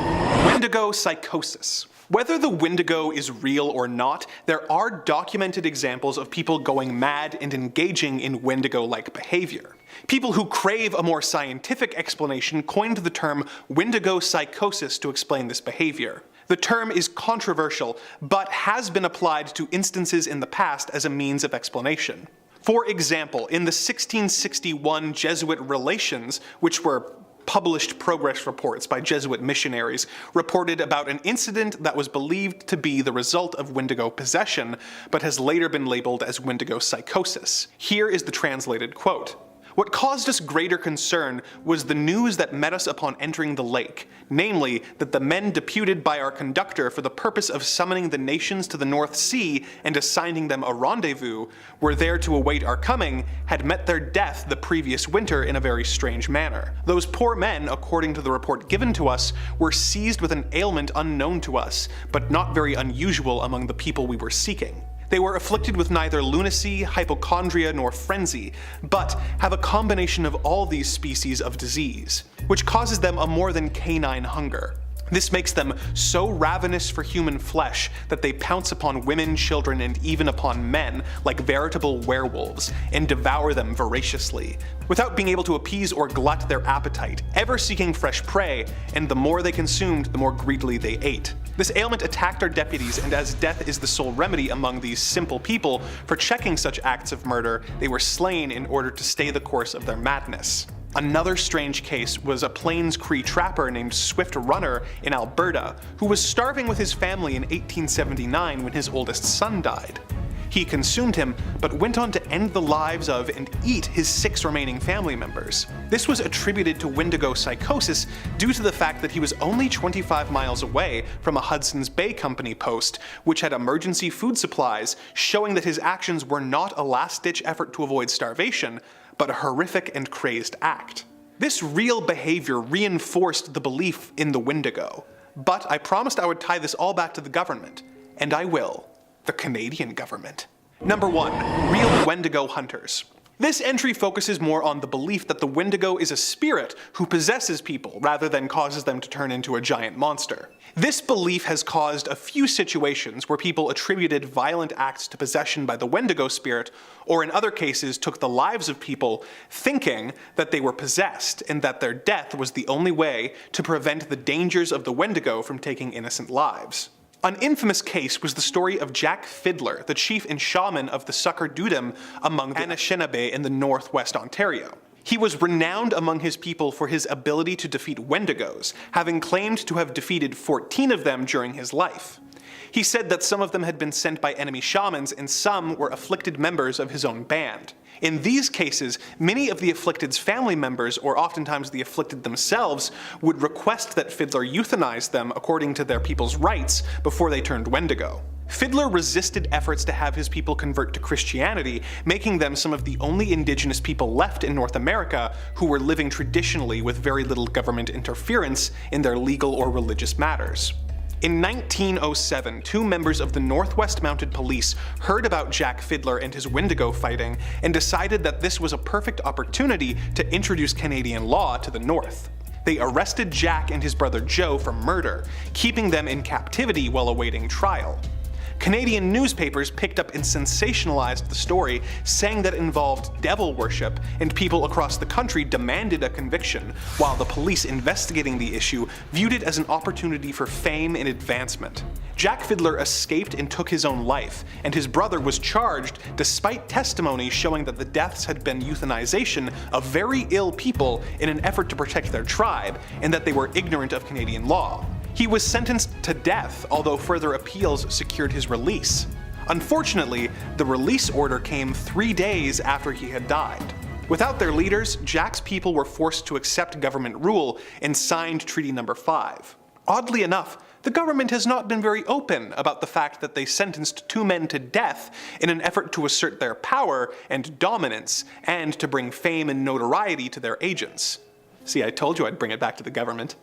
Wendigo psychosis. Whether the Wendigo is real or not, there are documented examples of people going mad and engaging in Wendigo-like behavior. People who crave a more scientific explanation coined the term Wendigo psychosis to explain this behavior. The term is controversial, but has been applied to instances in the past as a means of explanation. For example, in the 1661 Jesuit Relations, which were published progress reports by Jesuit missionaries, reported about an incident that was believed to be the result of Wendigo possession, but has later been labeled as Wendigo psychosis. Here is the translated quote. "What caused us greater concern was the news that met us upon entering the lake, namely, that the men deputed by our conductor for the purpose of summoning the nations to the North Sea and assigning them a rendezvous, were there to await our coming, had met their death the previous winter in a very strange manner. Those poor men, according to the report given to us, were seized with an ailment unknown to us, but not very unusual among the people we were seeking. They were afflicted with neither lunacy, hypochondria, nor frenzy, but have a combination of all these species of disease, which causes them a more than canine hunger. This makes them so ravenous for human flesh that they pounce upon women, children, and even upon men like veritable werewolves, and devour them voraciously, without being able to appease or glut their appetite, ever seeking fresh prey, and the more they consumed, the more greedily they ate. This ailment attacked our deputies, and as death is the sole remedy among these simple people for checking such acts of murder, they were slain in order to stay the course of their madness." Another strange case was a Plains Cree trapper named Swift Runner in Alberta, who was starving with his family in 1879 when his oldest son died. He consumed him, but went on to end the lives of and eat his 6 remaining family members. This was attributed to Wendigo psychosis due to the fact that he was only 25 miles away from a Hudson's Bay Company post, which had emergency food supplies, showing that his actions were not a last-ditch effort to avoid starvation, but a horrific and crazed act. This real behavior reinforced the belief in the Wendigo. But I promised I would tie this all back to the government, and I will. The Canadian government. Number 1. Real Wendigo hunters. This entry focuses more on the belief that the Wendigo is a spirit who possesses people rather than causes them to turn into a giant monster. This belief has caused a few situations where people attributed violent acts to possession by the Wendigo spirit, or in other cases took the lives of people thinking that they were possessed and that their death was the only way to prevent the dangers of the Wendigo from taking innocent lives. An infamous case was the story of Jack Fiddler, the chief and shaman of the Sucker Dudum among the Anishinaabe in the northwest Ontario. He was renowned among his people for his ability to defeat Wendigos, having claimed to have defeated 14 of them during his life. He said that some of them had been sent by enemy shamans and some were afflicted members of his own band. In these cases, many of the afflicted's family members, or oftentimes the afflicted themselves, would request that Fiddler euthanize them according to their people's rites before they turned Wendigo. Fiddler resisted efforts to have his people convert to Christianity, making them some of the only indigenous people left in North America who were living traditionally with very little government interference in their legal or religious matters. In 1907, 2 members of the Northwest Mounted Police heard about Jack Fiddler and his Wendigo fighting and decided that this was a perfect opportunity to introduce Canadian law to the North. They arrested Jack and his brother Joe for murder, keeping them in captivity while awaiting trial. Canadian newspapers picked up and sensationalized the story, saying that it involved devil worship, and people across the country demanded a conviction, while the police investigating the issue viewed it as an opportunity for fame and advancement. Jack Fiddler escaped and took his own life, and his brother was charged despite testimony showing that the deaths had been euthanization of very ill people in an effort to protect their tribe, and that they were ignorant of Canadian law. He was sentenced to death, although further appeals secured his release. Unfortunately, the release order came 3 days after he had died. Without their leaders, Jack's people were forced to accept government rule and signed Treaty No. 5. Oddly enough, the government has not been very open about the fact that they sentenced 2 men to death in an effort to assert their power and dominance, and to bring fame and notoriety to their agents. See, I told you I'd bring it back to the government.